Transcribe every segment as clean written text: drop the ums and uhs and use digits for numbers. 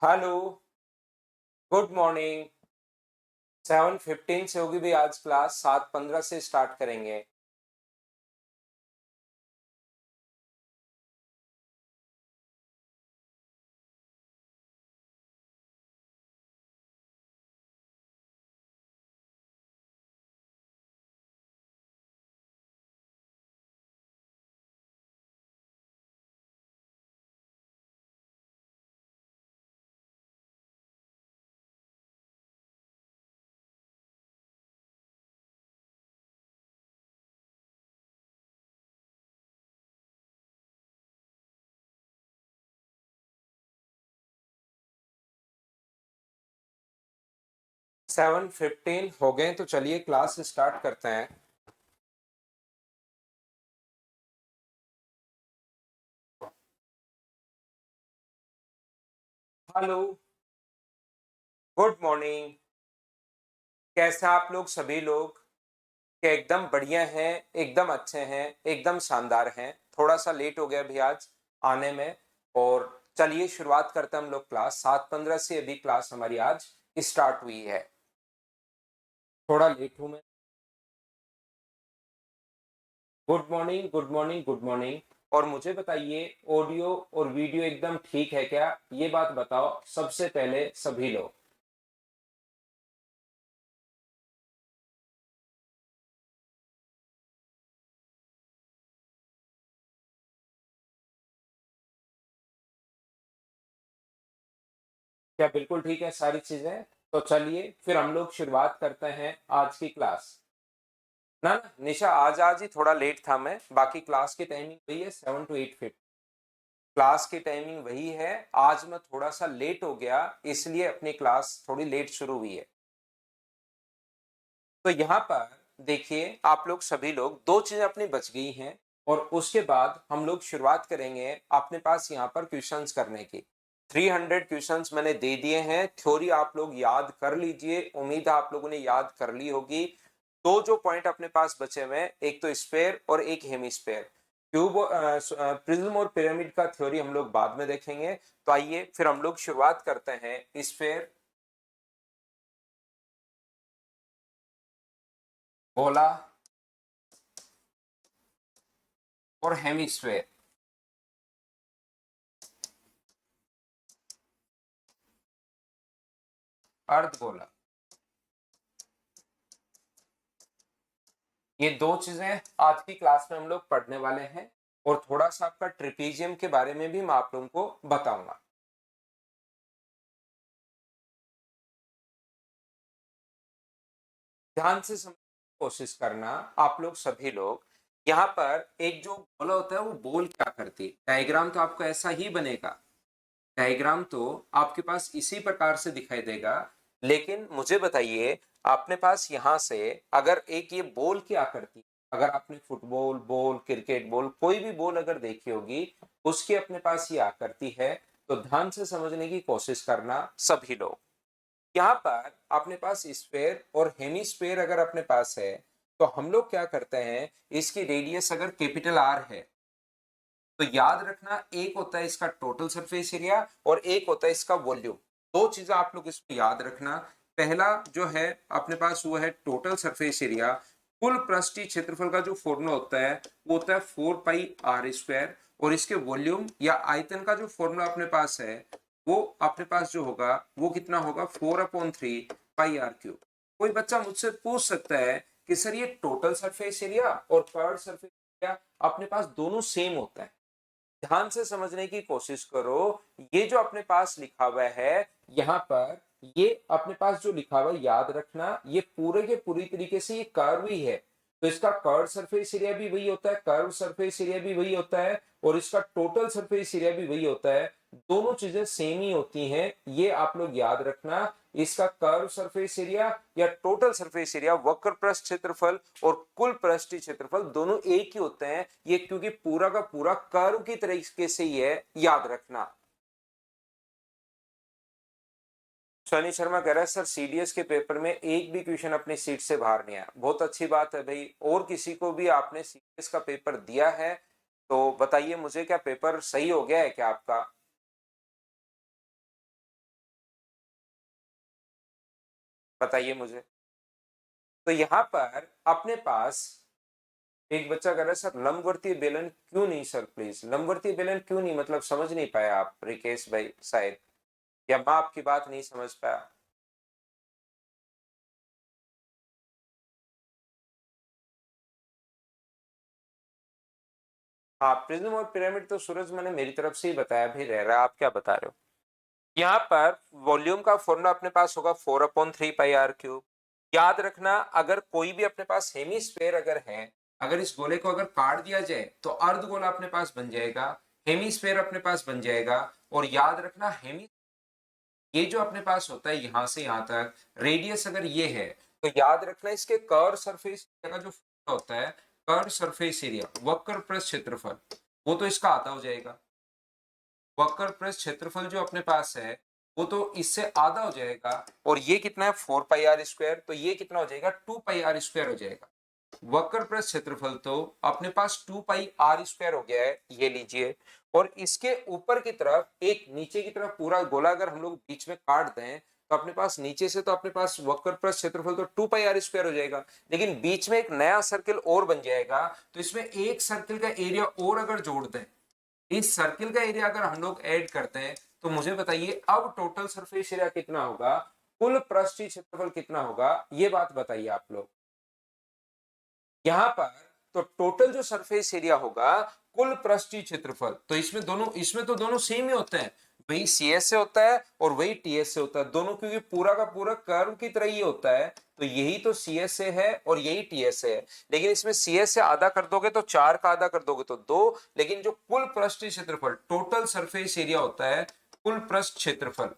Hello. Good morning. 7:15 से होगी भी आज क्लास 7:15 से स्टार्ट करेंगे। सेवन फिफ्टीन हो गए तो चलिए क्लास स्टार्ट करते हैं। हेलो। Good morning. कैसे हैं आप लोग सभी लोग? क्या एकदम बढ़िया हैं, एकदम अच्छे हैं, एकदम शानदार हैं। थोड़ा सा लेट हो गया अभी आज आने में। और चलिए शुरुआत करते हैं हम लोग। क्लास 7:15 से अभी क्लास हमारी आज स्टार्ट हुई है। थोड़ा लेट हूं मैं। Good morning, good morning, good morning. और मुझे बताइए, ऑडियो और वीडियो एकदम ठीक है क्या? ये बात बताओ सबसे पहले सभी लोग। क्या बिल्कुल ठीक है सारी चीजें? तो चलिए फिर हम लोग शुरुआत करते हैं आज की क्लास। ना ना निशा, आज ही थोड़ा लेट था मैं। बाकी क्लास की टाइमिंग वही है, 7 to 8:50। क्लास की टाइमिंग वही है। आज मैं थोड़ा सा लेट हो गया, इसलिए अपनी क्लास थोड़ी लेट शुरू हुई है। तो यहाँ पर देखिए, आप लोग सभी लोग दो चीजें अपनी बच गई हैं। और उसके बाद हम लोग शुरुआत करेंगे अपने पास यहाँ पर क्वेश्चंस करने की। 300 क्वेश्चंस मैंने दे दिए हैं। थ्योरी आप लोग याद कर लीजिए, उम्मीद है आप लोगों ने याद कर ली होगी। दो जो पॉइंट अपने पास बचे हुए हैं, एक तो स्फेयर और एक हेमिस्फेयर। क्यूब, प्रिज्म और पिरामिड का थ्योरी हम लोग बाद में देखेंगे। तो आइए फिर हम लोग शुरुआत करते हैं। स्फेयर, गोला और हेमिस्फेयर, अर्ध गोला। ये दो चीजें आज की क्लास में हम लोग पढ़ने वाले हैं। और थोड़ा सा आपका ट्रिपीजियम के बारे में भी मैं आप लोगों को बताऊंगा। ध्यान से समझने की कोशिश करना आप लोग सभी लोग। यहाँ पर एक जो गोला होता है वो बोल क्या करती है। डायग्राम तो आपको ऐसा ही बनेगा। डायग्राम तो आपके पास इसी प्रकार से दिखाई देगा। लेकिन मुझे बताइए, आपने पास यहाँ से अगर एक ये बॉल की आकृति, अगर आपने फुटबॉल बॉल, क्रिकेट बॉल, कोई भी बॉल अगर देखी होगी, उसकी अपने पास ये आकृति है। तो ध्यान से समझने की कोशिश करना सभी लोग। यहाँ पर अपने पास स्फेयर और हेमिस्फेयर अगर अपने पास है, तो हम लोग क्या करते हैं, इसकी रेडियस अगर कैपिटल आर है, तो याद रखना एक होता है इसका टोटल सरफेस एरिया और एक होता है इसका वॉल्यूम। दो चीजें आप लोग इसमें याद रखना। पहला जो है अपने पास वो है टोटल सरफेस एरिया। कुल पृष्ठीय क्षेत्रफल का जो फॉर्मूला होता है वो होता है 4 पाई r स्क्वायर। और इसके वॉल्यूम या आयतन का जो फॉर्मूला अपने पास है वो अपने पास जो होगा वो कितना होगा, 4/3 पाई r क्यूब। कोई बच्चा मुझसे पूछ सकता है कि सर ये टोटल सरफेस एरिया और कर्व सरफेस एरिया अपने पास दोनों सेम होता है। ध्यान से समझने की कोशिश करो। ये जो अपने पास लिखा हुआ है यहाँ पर, ये अपने पास जो लिखा हुआ है याद रखना, ये पूरे के पूरी तरीके से ये कर्व ही है। तो इसका कर्व सरफेस एरिया भी वही होता है, कर्व सरफेस एरिया भी वही होता है, और इसका टोटल सरफेस एरिया भी वही होता है। दोनों चीजें सेम ही होती हैं, ये आप लोग याद रखना। इसका कर्व सरफेस एरिया या टोटल सरफेस एरिया, वक्र पृष्ठ क्षेत्रफल और कुल पृष्ठीय क्षेत्रफल दोनों एक ही होते हैं। ये क्योंकि पूरा का पूरा कर्व की तरीके से ही है, याद रखना। शनि शर्मा कह रहा है सर सीडीएस के पेपर में एक भी क्वेश्चन अपनी सीट से बाहर नहीं आया। बहुत अच्छी बात है भाई। और किसी को भी आपने सीडीएस का पेपर दिया है तो बताइए मुझे, क्या पेपर सही हो गया है क्या आपका? बताइए मुझे। तो यहाँ पर अपने पास एक बच्चा कह रहा है सर लंबवर्तीय बेलन क्यों नहीं सर, प्लीज लंबवर्तीय बेलन क्यों नहीं, मतलब समझ नहीं पाया आप रिकेश भाई शायद, या मैं आपकी बात नहीं समझ पाया। हाँ, प्रिज्म और पिरामिड तो सूरज मैंने मेरी तरफ से ही बताया भी रह रहा है, आप क्या बता रहे हो। यहाँ पर वॉल्यूम का फॉर्मूला अपने पास होगा 4/3 πr³ याद रखना, अगर कोई भी अपने पास हेमीस्फेयर अगर है, अगर इस गोले को अगर काट दिया जाए तो अर्धगोला अपने पास बन जाएगा, हेमीस्फेयर अपने पास बन जाएगा। और याद रखना हेमी ये जो अपने पास होता है यहां से यहां तक रेडियस अगर ये है, तो याद रखना इसके कर्व सरफेस का जो होता है, कर्व सरफेस एरिया वक्र पृष्ठ क्षेत्रफल, वो तो इसका आधा हो जाएगा। वक्र पृष्ठ क्षेत्रफल जो अपने पास है वो तो इससे आधा हो जाएगा, और ये कितना है 4πr², तो ये कितना हो जाएगा 2πr² हो जाएगा। वक्र पृष्ठ क्षेत्रफल तो अपने पास 2πr² हो गया है, ये लीजिए। और इसके ऊपर की तरफ एक नीचे की तरफ पूरा गोला अगर हम लोग बीच में काट दें, तो अपने पास नीचे से तो अपने पास वक्र पृष्ठ क्षेत्रफल तो 2πr² हो जाएगा, लेकिन बीच में एक नया सर्किल और बन जाएगा। तो इसमें एक सर्किल का एरिया और अगर जोड़ दें, इस सर्किल का एरिया अगर हम लोग ऐड करते हैं, तो मुझे बताइए अब टोटल सरफेस एरिया कितना होगा, कुल पृष्ठीय क्षेत्रफल कितना होगा, ये बात बताइए आप लोग। यहां पर तो टोटल जो सरफेस एरिया होगा कुल पृष्ठीय क्षेत्रफल, तो इसमें तो दोनों सेम ही होते हैं, वही सी एस से होता है और वही टी एस से होता है दोनों, क्योंकि पूरा का पूरा कर्व की तरह ही होता है। तो यही तो सी एस से है और यही टी एस से है, लेकिन इसमें सी एस से आधा कर दोगे तो 4 का आधा कर दोगे तो 2, लेकिन जो कुल पृष्ठीय क्षेत्रफल टोटल सरफेस एरिया होता है, कुल पृष्ठ क्षेत्रफल,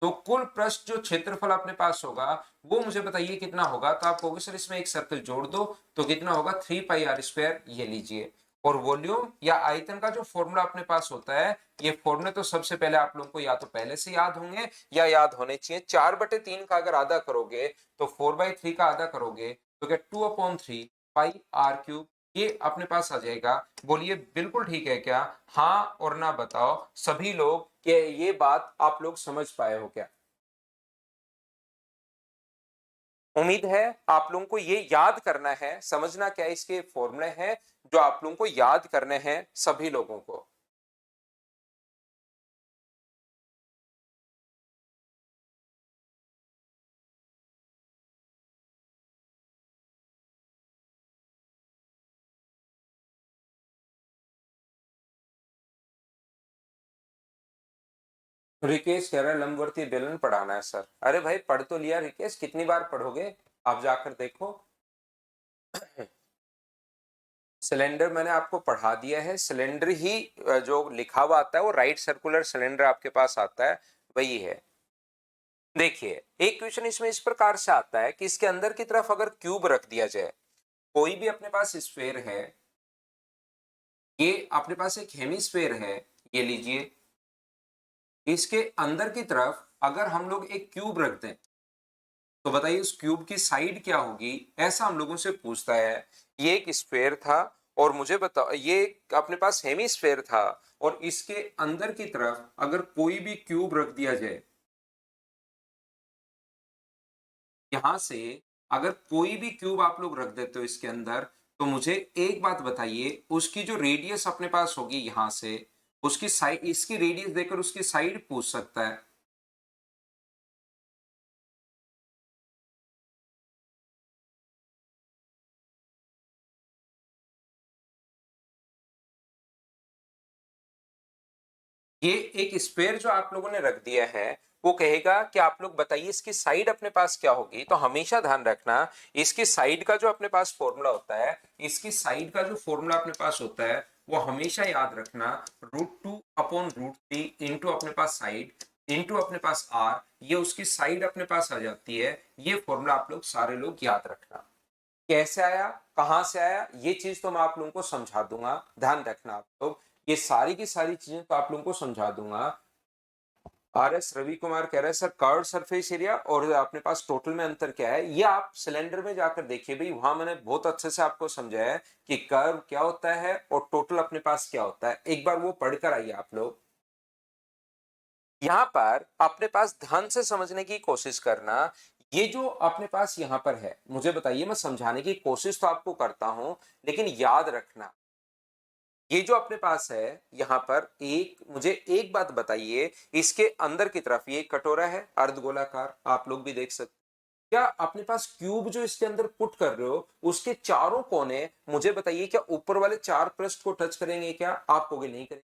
तो कुल पृष्ठ जो क्षेत्रफल अपने पास होगा वो मुझे बताइए कितना होगा। तो आप कहोगे सर इसमें एक सर्कल जोड़ दो, तो कितना होगा 3πr², ये लीजिए। और वॉल्यूम या आयतन का जो फॉर्मूला अपने पास होता है, ये फॉर्मूले तो सबसे पहले आप लोगों को या तो पहले से याद होंगे या याद होने चाहिए। 4/3 का अगर आधा करोगे तो 4/3 का आधा करोगे तो क्या 2/3 πr³ ये अपने पास आ जाएगा। बोलिए बिल्कुल ठीक है क्या, हाँ और ना बताओ सभी लोग, कि ये बात आप लोग समझ पाए हो क्या। उम्मीद है आप लोगों को ये याद करना है, समझना क्या इसके फॉर्मूले हैं जो आप लोगों को याद करने हैं सभी लोगों को। रिकेश कह रहा है लंबवर्तीय बेलन पढ़ाना है सर। अरे भाई पढ़ तो लिया रिकेश, कितनी बार पढ़ोगे, आप जाकर देखो। सिलेंडर मैंने आपको पढ़ा दिया है, सिलेंडर ही जो लिखा हुआ आता है वो राइट सर्कुलर सिलेंडर आपके पास आता है, वही है। देखिए एक क्वेश्चन इसमें इस प्रकार से आता है कि इसके अंदर की तरफ अगर क्यूब रख दिया जाए, कोई भी अपने पास स्फेयर है, ये अपने पास एक हेमिस्फेयर है, ये लीजिए। इसके अंदर की तरफ अगर हम लोग एक क्यूब रख दें, तो बताइए उस क्यूब की साइड क्या होगी, ऐसा हम लोगों से पूछता है। ये एक स्फेयर था और मुझे बताओ ये अपने पास हेमिस्फेयर था, और इसके अंदर की तरफ अगर कोई भी क्यूब रख दिया जाए, यहां से अगर कोई भी क्यूब आप लोग रख देते हो इसके अंदर, तो मुझे एक बात बताइए उसकी जो रेडियस अपने पास होगी यहां से, उसकी साइड, इसकी रेडियस देकर उसकी साइड पूछ सकता है। ये एक स्पेयर जो आप लोगों ने रख दिया है, वो कहेगा कि आप लोग बताइए इसकी साइड अपने पास क्या होगी। तो हमेशा ध्यान रखना इसकी साइड का जो अपने पास फॉर्मूला होता है, इसकी साइड का जो फॉर्मूला अपने पास होता है वो हमेशा याद रखना, √2/√3 इंटू अपने पास साइड इंटू अपने पास आर, ये उसकी साइड अपने पास आ जाती है। ये फॉर्मूला आप लोग सारे लोग याद रखना। कैसे आया, कहां से आया, ये चीज तो मैं आप लोगों को समझा दूंगा, ध्यान रखना आप लोग, ये सारी की सारी चीजें तो आप लोगों को समझा दूंगा। आर एस रवि कुमार कह रहे हैं सर कर्व सरफेस एरिया और अपने पास टोटल में अंतर क्या है, ये आप सिलेंडर में जाकर देखिए भाई, वहां मैंने बहुत अच्छे से आपको समझाया है कि कर्व क्या होता है और टोटल अपने पास क्या होता है, एक बार वो पढ़कर आइए आप लोग। यहाँ पर अपने पास ध्यान से समझने की कोशिश करना। ये जो अपने पास यहाँ पर है, मुझे बताइए, मैं समझाने की कोशिश तो आपको करता हूं, लेकिन याद रखना, ये जो अपने पास है यहाँ पर, मुझे एक बात बताइए, इसके अंदर की तरफ ये एक कटोरा है अर्धगोलाकार, आप लोग भी देख सकते, क्या अपने पास क्यूब जो इसके अंदर पुट कर रहे हो, उसके चारों कोने मुझे बताइए क्या ऊपर वाले चार पृष्ठ को टच करेंगे? क्या आप कहोगे नहीं करेंगे?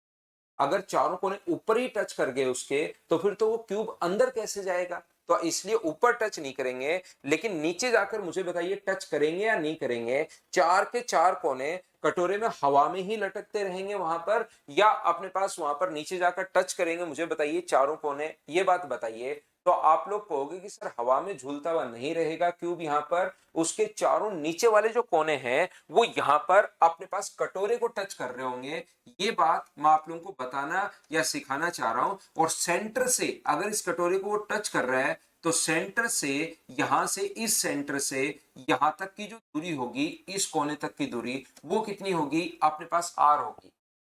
अगर चारों कोने ऊपर ही टच कर गए उसके, तो फिर तो वो क्यूब अंदर कैसे जाएगा? तो इसलिए ऊपर टच नहीं करेंगे, लेकिन नीचे जाकर मुझे बताइए टच करेंगे या नहीं करेंगे? चार के चार कोने कटोरे में हवा में ही लटकते रहेंगे वहां पर, या अपने पास वहां पर नीचे जाकर टच करेंगे? मुझे बताइए चारों कोने, ये बात बताइए। तो आप लोग कहोगे कि सर हवा में झूलता हुआ नहीं रहेगा क्यूब, यहाँ पर उसके चारों नीचे वाले जो कोने हैं वो यहाँ पर अपने पास कटोरे को टच कर रहे होंगे। ये बात मैं आप लोगों को बताना या सिखाना चाह रहा हूं। और सेंटर से अगर इस कटोरे को वो टच कर रहा है, तो सेंटर से, यहां से, इस सेंटर से यहां तक की जो दूरी होगी, इस कोने तक की दूरी, वो कितनी होगी? अपने पास आर होगी,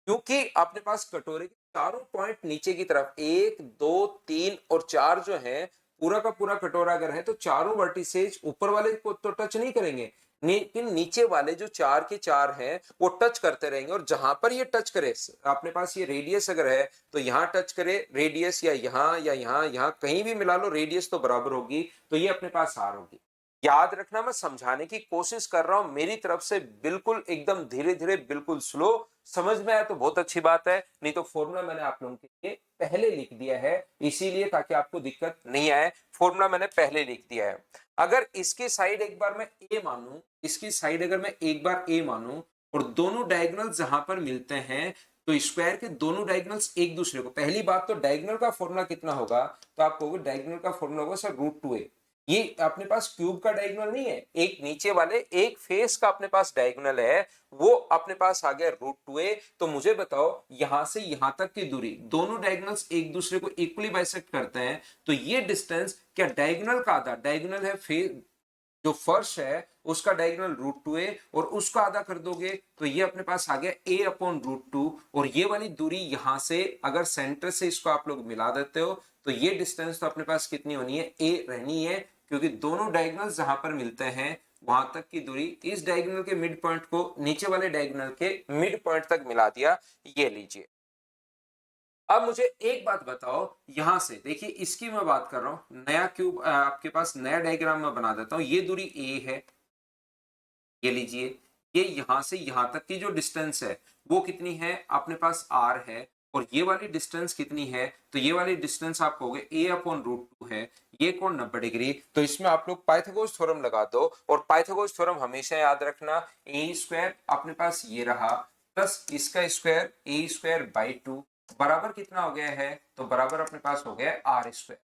क्योंकि अपने पास कटोरे के चारों पॉइंट नीचे की तरफ, एक, दो, तीन और चार जो है, पूरा का पूरा कटोरा अगर है तो चारों वर्टिसेज ऊपर वाले को तो टच नहीं करेंगे, लेकिन नीचे वाले जो चार के चार हैं वो टच करते रहेंगे। और जहां पर ये टच करे, अपने पास ये रेडियस अगर है तो यहां टच करे रेडियस, या यहां कहीं भी मिला लो, रेडियस तो बराबर होगी, तो ये अपने पास आर होगी। याद रखना, मैं समझाने की कोशिश कर रहा हूं मेरी तरफ से, बिल्कुल एकदम धीरे धीरे, बिल्कुल स्लो। समझ में आया तो बहुत अच्छी बात है, नहीं तो फॉर्मूला मैंने आप लोगों के लिए पहले लिख दिया है, इसीलिए ताकि आपको दिक्कत नहीं आए, फॉर्मूला मैंने पहले लिख दिया है। अगर इसकी साइड एक बार मैं ए मानूं, इसकी साइड अगर मैं एक बार ए मानूं, और दोनों डायगोनल जहां पर मिलते हैं, तो स्क्वायर के दोनों डायगोनल्स एक दूसरे को, पहली बात तो डायगोनल का फॉर्मूला कितना होगा? तो आप कहोगे डायगोनल का फॉर्मूला होगा सर √2a। ये अपने पास क्यूब का डायगोनल नहीं है, एक नीचे वाले एक फेस का अपने पास डायगोनल है, वो अपने पास आ गया √2a। तो मुझे बताओ, यहां से यहां तक की दूरी, दोनों डायगोनल्स एक दूसरे को इक्वली बाइसेक्ट करते हैं, तो ये डिस्टेंस क्या डायगोनल का आधा, डायगोनल है फेस जो फर्श है उसका डायगोनल √2a, और उसका आधा कर दोगे तो ये अपने पास आ गया a/√2। और ये वाली दूरी यहां से अगर सेंटर से इसको आप लोग मिला देते हो, तो ये डिस्टेंस तो अपने पास कितनी होनी है? a रहनी है, क्योंकि दोनों डायगोनल जहां पर मिलते हैं वहां तक की दूरी, इस डायगोनल के मिड पॉइंट को नीचे वाले डायगोनल के मिड पॉइंट तक मिला दिया। ये लीजिए। अब मुझे एक बात बताओ, यहां से देखिए, इसकी मैं बात कर रहा हूं, नया क्यूब आपके पास नया डायग्राम मैं बना देता हूं। ये दूरी ए है, ये लीजिए। ये यहां से यहां तक की जो डिस्टेंस है वो कितनी है? अपने पास आर है। और ये वाली डिस्टेंस कितनी है? तो ये वाली डिस्टेंस आप कहोगे a/√2 है। ये कोण 90 डिग्री। तो इसमें आप लोग पाइथागोरस थ्योरम लगा दो, और पाइथागोरस थ्योरम हमेशा याद रखना, a² अपने पास ये रहा, प्लस इसका स्क्वायर a²/2 बराबर कितना हो गया है? तो बराबर अपने पास हो गया r²।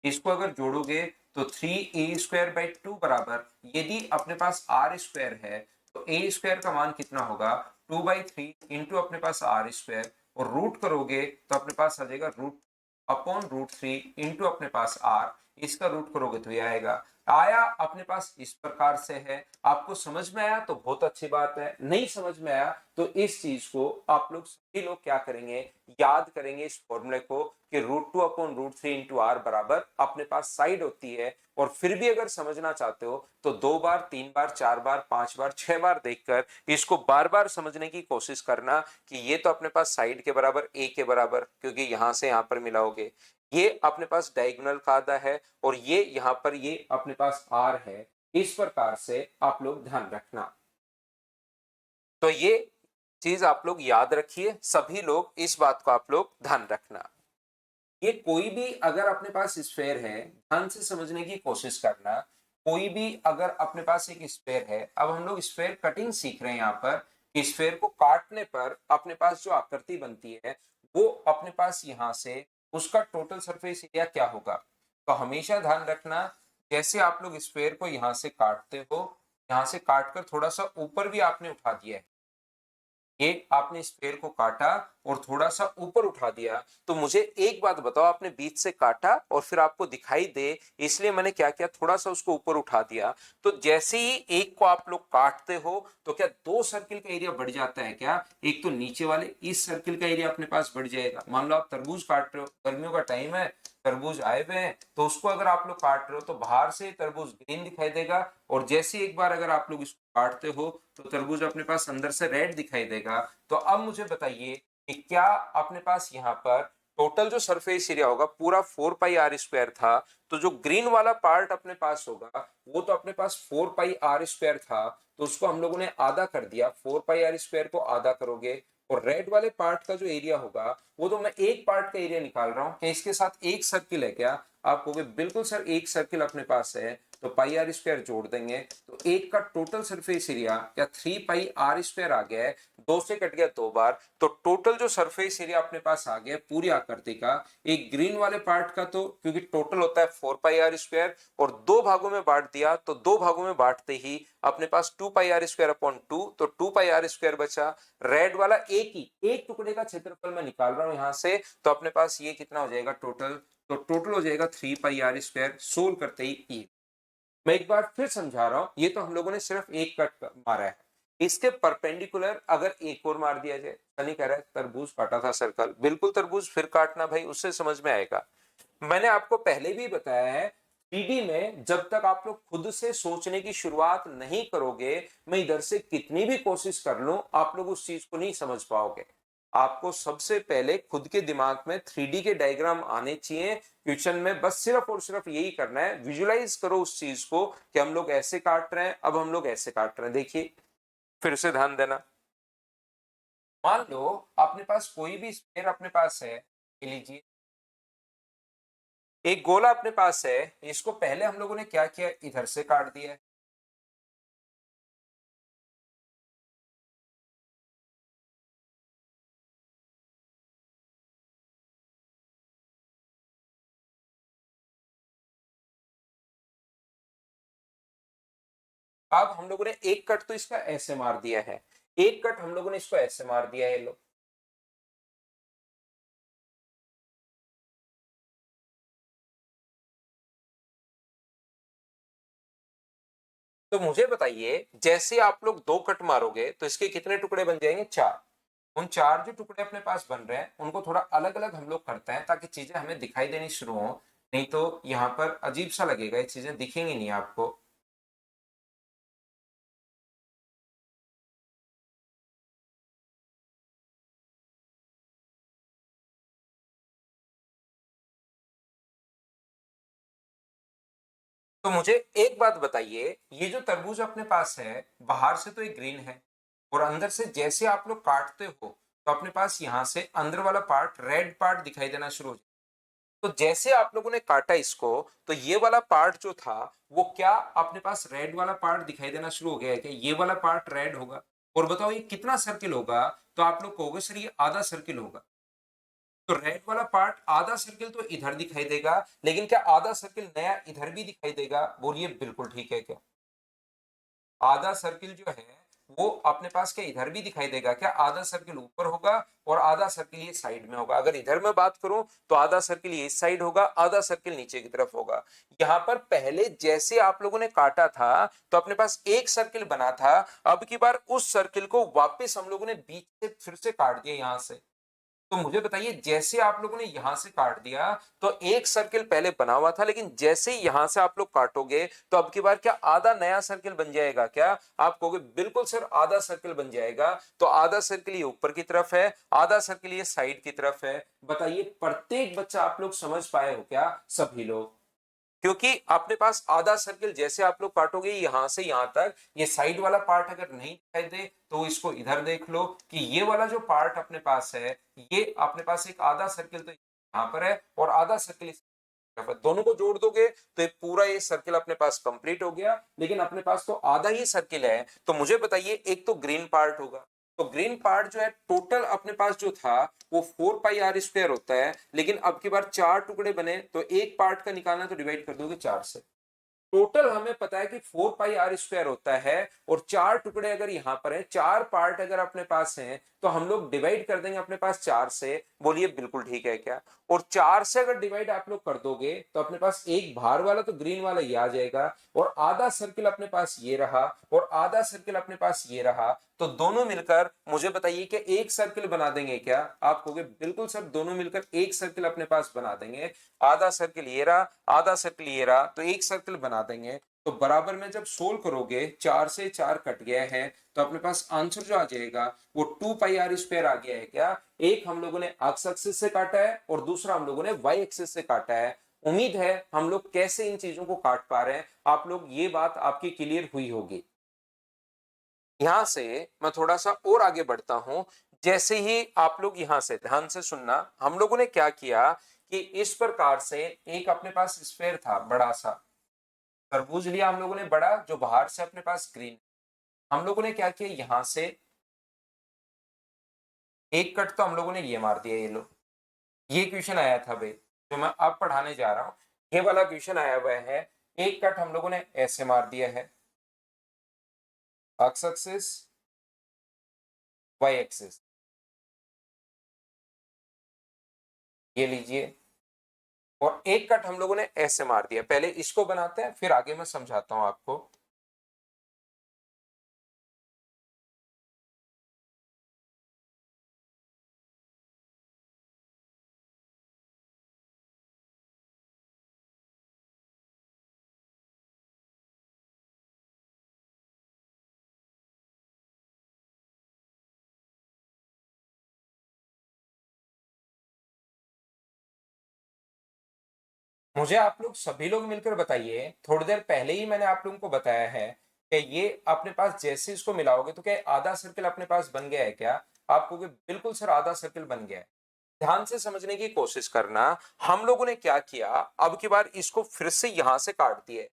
इसको अगर जोड़ोगे तो 3a² बराबर, यदि अपने पास r² है तो a² का मान कितना होगा? 2/3 इंटू अपने पास r², और रूट करोगे तो अपने पास आ जाएगा √3 इंटू अपने पास r। इसका रूट करोगे तो ये आएगा। आया अपने पास इस प्रकार से है। आपको समझ में आया तो बहुत अच्छी बात है, नहीं समझ में आया तो इस चीज को आप लोग सभी लोग क्या करेंगे? याद करेंगे इस फॉर्मूले को, कि √2/√3 इंटू आर बराबर अपने पास साइड होती है। और फिर भी अगर समझना चाहते हो तो 2 बार, 3 बार, 4 बार, 5 बार, 6 बार देखकर इसको बार बार समझने की कोशिश करना, कि ये तो अपने पास साइड के बराबर, ए के बराबर, क्योंकि यहां से यहां पर मिलाओगे, ये अपने पास डायगोनल का आधा है, और ये यहां पर ये अपने पास आर है। इस प्रकार से आप लोग ध्यान रखना। तो ये चीज आप लोग याद रखिए, सभी लोग इस बात को आप लोग ध्यान रखना। ये कोई भी अगर अपने पास स्फेयर है, ध्यान से समझने की कोशिश करना। कोई भी अगर अपने पास एक स्फेयर है, अब हम लोग स्फेयर कटिंग सीख रहे हैं यहाँ पर, कि स्फेयर को काटने पर अपने पास जो आकृति बनती है वो अपने पास यहाँ से उसका टोटल सरफेस एरिया क्या होगा? तो हमेशा ध्यान रखना, जैसे आप लोग स्फेयर को यहाँ से काटते हो, यहाँ से काटकर थोड़ा सा ऊपर भी आपने उठा दिया है, ये आपने स्फेयर को काटा और थोड़ा सा ऊपर उठा दिया, तो मुझे एक बात बताओ, आपने बीच से काटा और फिर आपको दिखाई दे इसलिए मैंने क्या किया, थोड़ा सा उसको ऊपर उठा दिया। तो जैसे ही एक को आप लोग काटते हो तो क्या दो सर्किल का एरिया बढ़ जाता है क्या? एक तो नीचे वाले इस सर्किल का एरिया अपने पास बढ़ जाएगा। मान लो आप तरबूज काट रहे हो, गर्मियों का टाइम है, तरबूज आए हुए हैं, तो उसको अगर आप लोग काट रहे हो तो बाहर से तरबूज ग्रीन दिखाई देगा, और जैसे एक बार अगर आप लोग इसको काटते हो तो तरबूज अपने पास अंदर से रेड दिखाई देगा। तो अब मुझे बताइए कि क्या अपने पास यहाँ पर टोटल जो सरफेस एरिया होगा पूरा 4 पाई r² था, तो जो ग्रीन वाला पार्ट अपने पास होगा वो तो अपने पास 4 पाई r² था, तो उसको हम लोगों ने आधा कर दिया, 4 पाई r² को आधा करोगे और रेड वाले पार्ट का जो एरिया होगा वो तो मैं एक पार्ट का एरिया निकाल रहा हूं, क्या इसके साथ एक सर्किल है क्या? आप कहोगे बिल्कुल सर एक सर्किल अपने पास है, तो पाई r² जोड़ देंगे तो एक का टोटल सरफेस एरिया क्या 3 पाई r² आ गया है, दो से कट गया दो बार, तो टोटल जो सरफेस एरिया अपने पास आ गया पूरी आकृति का, एक ग्रीन वाले पार्ट का, तो क्योंकि टोटल होता है 4 पाई r² और दो भागों में बांट दिया, तो दो भागों में बांटते ही अपने पास 2 पाई r² अपॉन 2, तो 2 पाई r² बचा। रेड वाला एक टुकड़े का क्षेत्रफल मैं निकाल रहा हूं यहां से, तो अपने पास ये कितना हो जाएगा टोटल, तो टोटल हो जाएगा 3 पाई r²। सोल्व करते ही ये मैं एक बार फिर समझा रहा हूं, ये तो हम लोगों ने सिर्फ एक कट मारा है, इसके परपेंडिकुलर अगर एक और मार दिया जाए। सनी कह रहा है तरबूज काटा था सर्कल, बिल्कुल तरबूज फिर काटना भाई, उससे समझ में आएगा। मैंने आपको पहले भी बताया है, 3D में जब तक आप लोग खुद से सोचने की शुरुआत नहीं करोगे, मैं इधर से कितनी भी कोशिश कर लूं आप लोग उस चीज को नहीं समझ पाओगे। आपको सबसे पहले खुद के दिमाग में 3D के डायग्राम आने चाहिए। क्वेश्चन में बस सिर्फ और सिर्फ यही करना है, विजुलाइज करो उस चीज को कि हम लोग ऐसे काट रहे हैं, अब हम लोग ऐसे काट रहे हैं। देखिए फिर से ध्यान देना, मान लो अपने पास कोई भी स्फीयर अपने पास है, ले लीजिए एक गोला अपने पास है, इसको पहले हम लोगों ने क्या किया, इधर से काट दिया है। अब हम लोगों ने एक कट तो इसका ऐसे मार दिया है, एक कट हम लोगों ने इसको ऐसे मार दिया है। लो तो मुझे बताइए, जैसे आप लोग दो कट मारोगे तो इसके कितने टुकड़े बन जाएंगे, चार। उन चार जो टुकड़े अपने पास बन रहे हैं उनको थोड़ा अलग अलग हम लोग करते हैं ताकि चीजें हमें दिखाई देनी शुरू हो, नहीं तो यहाँ पर अजीब सा लगेगा, ये चीजें दिखेंगी नहीं आपको। तो मुझे एक बात बताइए, ये जो तरबूज अपने पास है बाहर से तो ये ग्रीन है, और अंदर से जैसे आप लोग काटते हो तो अपने पास यहाँ से अंदर वाला पार्ट रेड पार्ट दिखाई देना शुरू हो जाए। तो जैसे आप लोगों ने काटा इसको, तो ये वाला पार्ट जो था वो क्या अपने पास रेड वाला पार्ट दिखाई देना शुरू हो गया है, क्या ये वाला पार्ट रेड होगा? और बताओ ये कितना सर्किल होगा? तो आप लोग कहोगे सर ये आधा सर्किल होगा। तो रेड वाला पार्ट आधा सर्किल तो इधर दिखाई देगा, लेकिन क्या आधा सर्किल नया इधर भी दिखाई देगा? बोलिए बिल्कुल ठीक है क्या? आधा सर्किल जो है वो अपने पास क्या इधर भी दिखाई देगा क्या? आधा सर्किल ऊपर होगा और आधा सर्किल ये साइड में होगा। अगर इधर मैं बात करूं तो आधा सर्किल ये इस साइड होगा, आधा सर्किल नीचे की तरफ होगा। यहां पर पहले जैसे आप लोगों ने काटा था तो अपने पास एक सर्किल बना था, अब की बार उस सर्किल को वापस हम लोगों ने बीच से फिर से काट दिया यहां से। तो मुझे बताइए, जैसे आप लोगों ने यहां से काट दिया तो एक सर्किल पहले बना हुआ था, लेकिन जैसे ही यहां से आप लोग काटोगे तो अब की बार क्या आधा नया सर्किल बन जाएगा क्या? आप कहोगे बिल्कुल सर आधा सर्किल बन जाएगा। तो आधा सर्किल ये ऊपर की तरफ है, आधा सर्किल ये साइड की तरफ है। बताइए प्रत्येक बच्चा आप लोग समझ पाए हो क्या? सभी लोग? क्योंकि अपने पास आधा सर्किल जैसे आप लोग काटोगे यहां से यहां तक, ये साइड वाला पार्ट अगर नहीं दिखाई दे तो इसको इधर देख लो कि ये वाला जो पार्ट अपने पास है, ये अपने पास एक आधा सर्किल तो यहाँ पर है और आधा सर्किल इस तरफ है। दोनों को जोड़ दोगे तो ये पूरा ये सर्किल अपने पास कंप्लीट हो गया, लेकिन अपने पास तो आधा ही सर्किल है। तो मुझे बताइए, एक तो ग्रीन पार्ट होगा, तो ग्रीन पार्ट जो है टोटल अपने पास जो था वो 4 पाई r² होता है, लेकिन अब की बार चार टुकड़े बने तो एक पार्ट का निकालना तो डिवाइड कर दोगे चार से। टोटल हमें पता है कि 4 पाई r² होता है, और 4 टुकड़े अगर यहाँ पर है, 4 पार्ट अगर अपने पास हैं, तो हम लोग डिवाइड कर देंगे अपने पास 4 से। बोलिए बिल्कुल ठीक है क्या? और 4 से अगर डिवाइड आप लोग कर दोगे तो अपने पास एक बाहर वाला तो ग्रीन वाला ये आ जाएगा, और आधा सर्किल अपने पास ये रहा, और आधा सर्किल अपने पास ये रहा। तो दोनों मिलकर मुझे बताइए कि एक सर्किल बना देंगे क्या? आप कहोगे बिल्कुल सर, दोनों मिलकर एक सर्किल अपने पास बना देंगे। आधा सर्किल ये रहा, आधा सर्किल ये रहा, तो एक सर्किल बना देंगे। तो बराबर में जब सोल्व करोगे, 4 से 4 कट गया है, तो अपने पास आंसर जो आ जाएगा वो 2 पाई r² आ गया है क्या? एक हम लोगों ने एक्स एक्सिस से काटा है, और दूसरा हम लोगों ने वाई एक्सिस से काटा है। उम्मीद है हम लोग कैसे इन चीजों को काट पा रहे हैं, आप लोग ये बात आपकी क्लियर हुई होगी। यहां से मैं थोड़ा सा और आगे बढ़ता हूं। जैसे ही आप लोग यहां से ध्यान से सुनना, हम लोगों ने क्या किया कि इस प्रकार से एक अपने पास स्फीयर था बड़ा सा, तरबूज लिया हम लोगों ने बड़ा, जो बाहर से अपने पास ग्रीन। हम लोगों ने क्या किया, यहां से एक कट तो हम लोगों ने ये मार दिया। ये लो, ये क्वेश्चन आया था भाई, जो मैं अब पढ़ाने जा रहा हूं, ये वाला क्वेश्चन आया हुआ है। एक कट हम लोगों ने ऐसे मार दिया है, एक्स एक्सिस वाई एक्सिस, ये लीजिए। और एक कट हम लोगों ने ऐसे मार दिया। पहले इसको बनाते हैं, फिर आगे मैं समझाता हूं आपको। मुझे आप लोग सभी लोग मिलकर बताइए, थोड़ी देर पहले ही मैंने आप लोगों को बताया है कि ये अपने पास जैसे इसको मिलाओगे तो क्या आधा सर्किल अपने पास बन गया है क्या? आपको कि बिल्कुल सर आधा सर्किल बन गया है। ध्यान से समझने की कोशिश करना। हम लोगों ने क्या किया, अब की बार इसको फिर से यहां से काट दिए।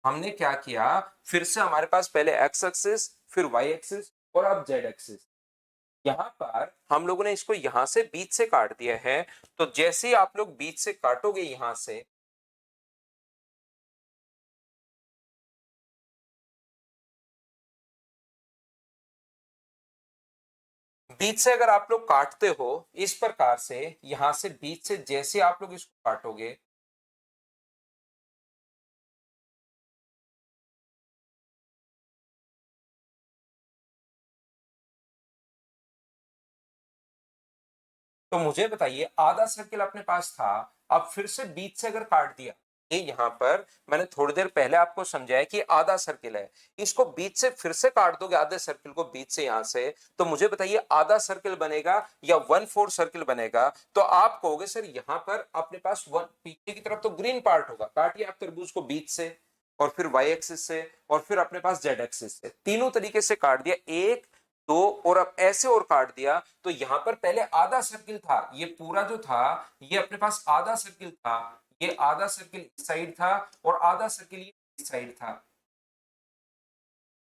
हमने क्या किया, फिर से हमारे पास पहले एक्स एक्सिस, फिर वाई एक्सिस, और अब जेड एक्सिस। यहां पर हम लोगों ने इसको यहां से बीच से काट दिया है। तो जैसे ही आप लोग बीच से काटोगे यहां से, बीच से अगर आप लोग काटते हो इस प्रकार से, यहां से बीच से जैसे आप लोग इसको काटोगे, तो मुझे बताइए आधा सर्किल अपने पास था, अब फिर से बीच से अगर काट दिया, ये यहां पर मैंने थोड़ी देर पहले आपको समझाया कि आधा सर्किल है, इसको बीच से फिर से काट दोगे आधे सर्किल को बीच से यहां से, तो मुझे बताइए आधा सर्किल बनेगा या 1/4 सर्किल बनेगा? तो आप कहोगे सर यहां पर अपने पास वन पीछे की तरफ तो ग्रीन पार्ट होगा, काटिए आप तरबूज को बीच से, और फिर वाई एक्सिस से, और फिर अपने पास जेड एक्सिस से, तीनों तरीके से काट दिया। एक, दो, और अब ऐसे और काट दिया। तो यहां पर पहले आधा सर्किल था, ये पूरा जो था ये अपने पास आधा सर्किल था। ये आधा सर्किल इस साइड था, और आधा सर्किल ये इस साइड था,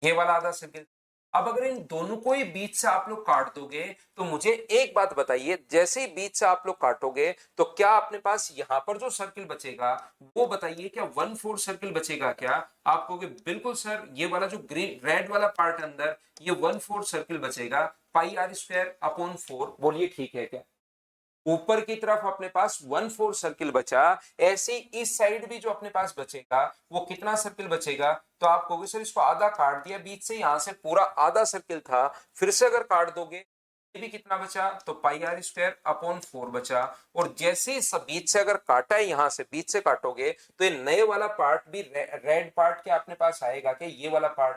ये वाला आधा सर्किल। अब अगर इन दोनों को ही बीच से आप लोग काट दोगे, तो मुझे एक बात बताइए, जैसे ही बीच से आप लोग काटोगे तो क्या अपने पास यहां पर जो सर्किल बचेगा वो बताइए, क्या 1/4 सर्किल बचेगा क्या? आप कहोगे बिल्कुल सर, ये वाला जो ग्रीन रेड वाला पार्ट अंदर, ये 1/4 सर्किल बचेगा, πr²/4। बोलिए ठीक है क्या? ऊपर की तरफ अपने पास 1/4 सर्किल बचा। ऐसे इस साइड भी जो अपने पास बचेगा वो कितना सर्किल बचेगा? तो आप कहोगे सर इसको आधा काट दिया बीच से, यहां से पूरा आधा सर्किल था, फिर से अगर काट दोगे ये भी कितना बचा? तो πr²/4 बचा। और जैसे ही बीच से अगर काटा है, यहां से बीच से काटोगे तो ये नए वाला पार्ट भी रेड पार्ट के अपने पास आएगा कि ये वाला पार्ट।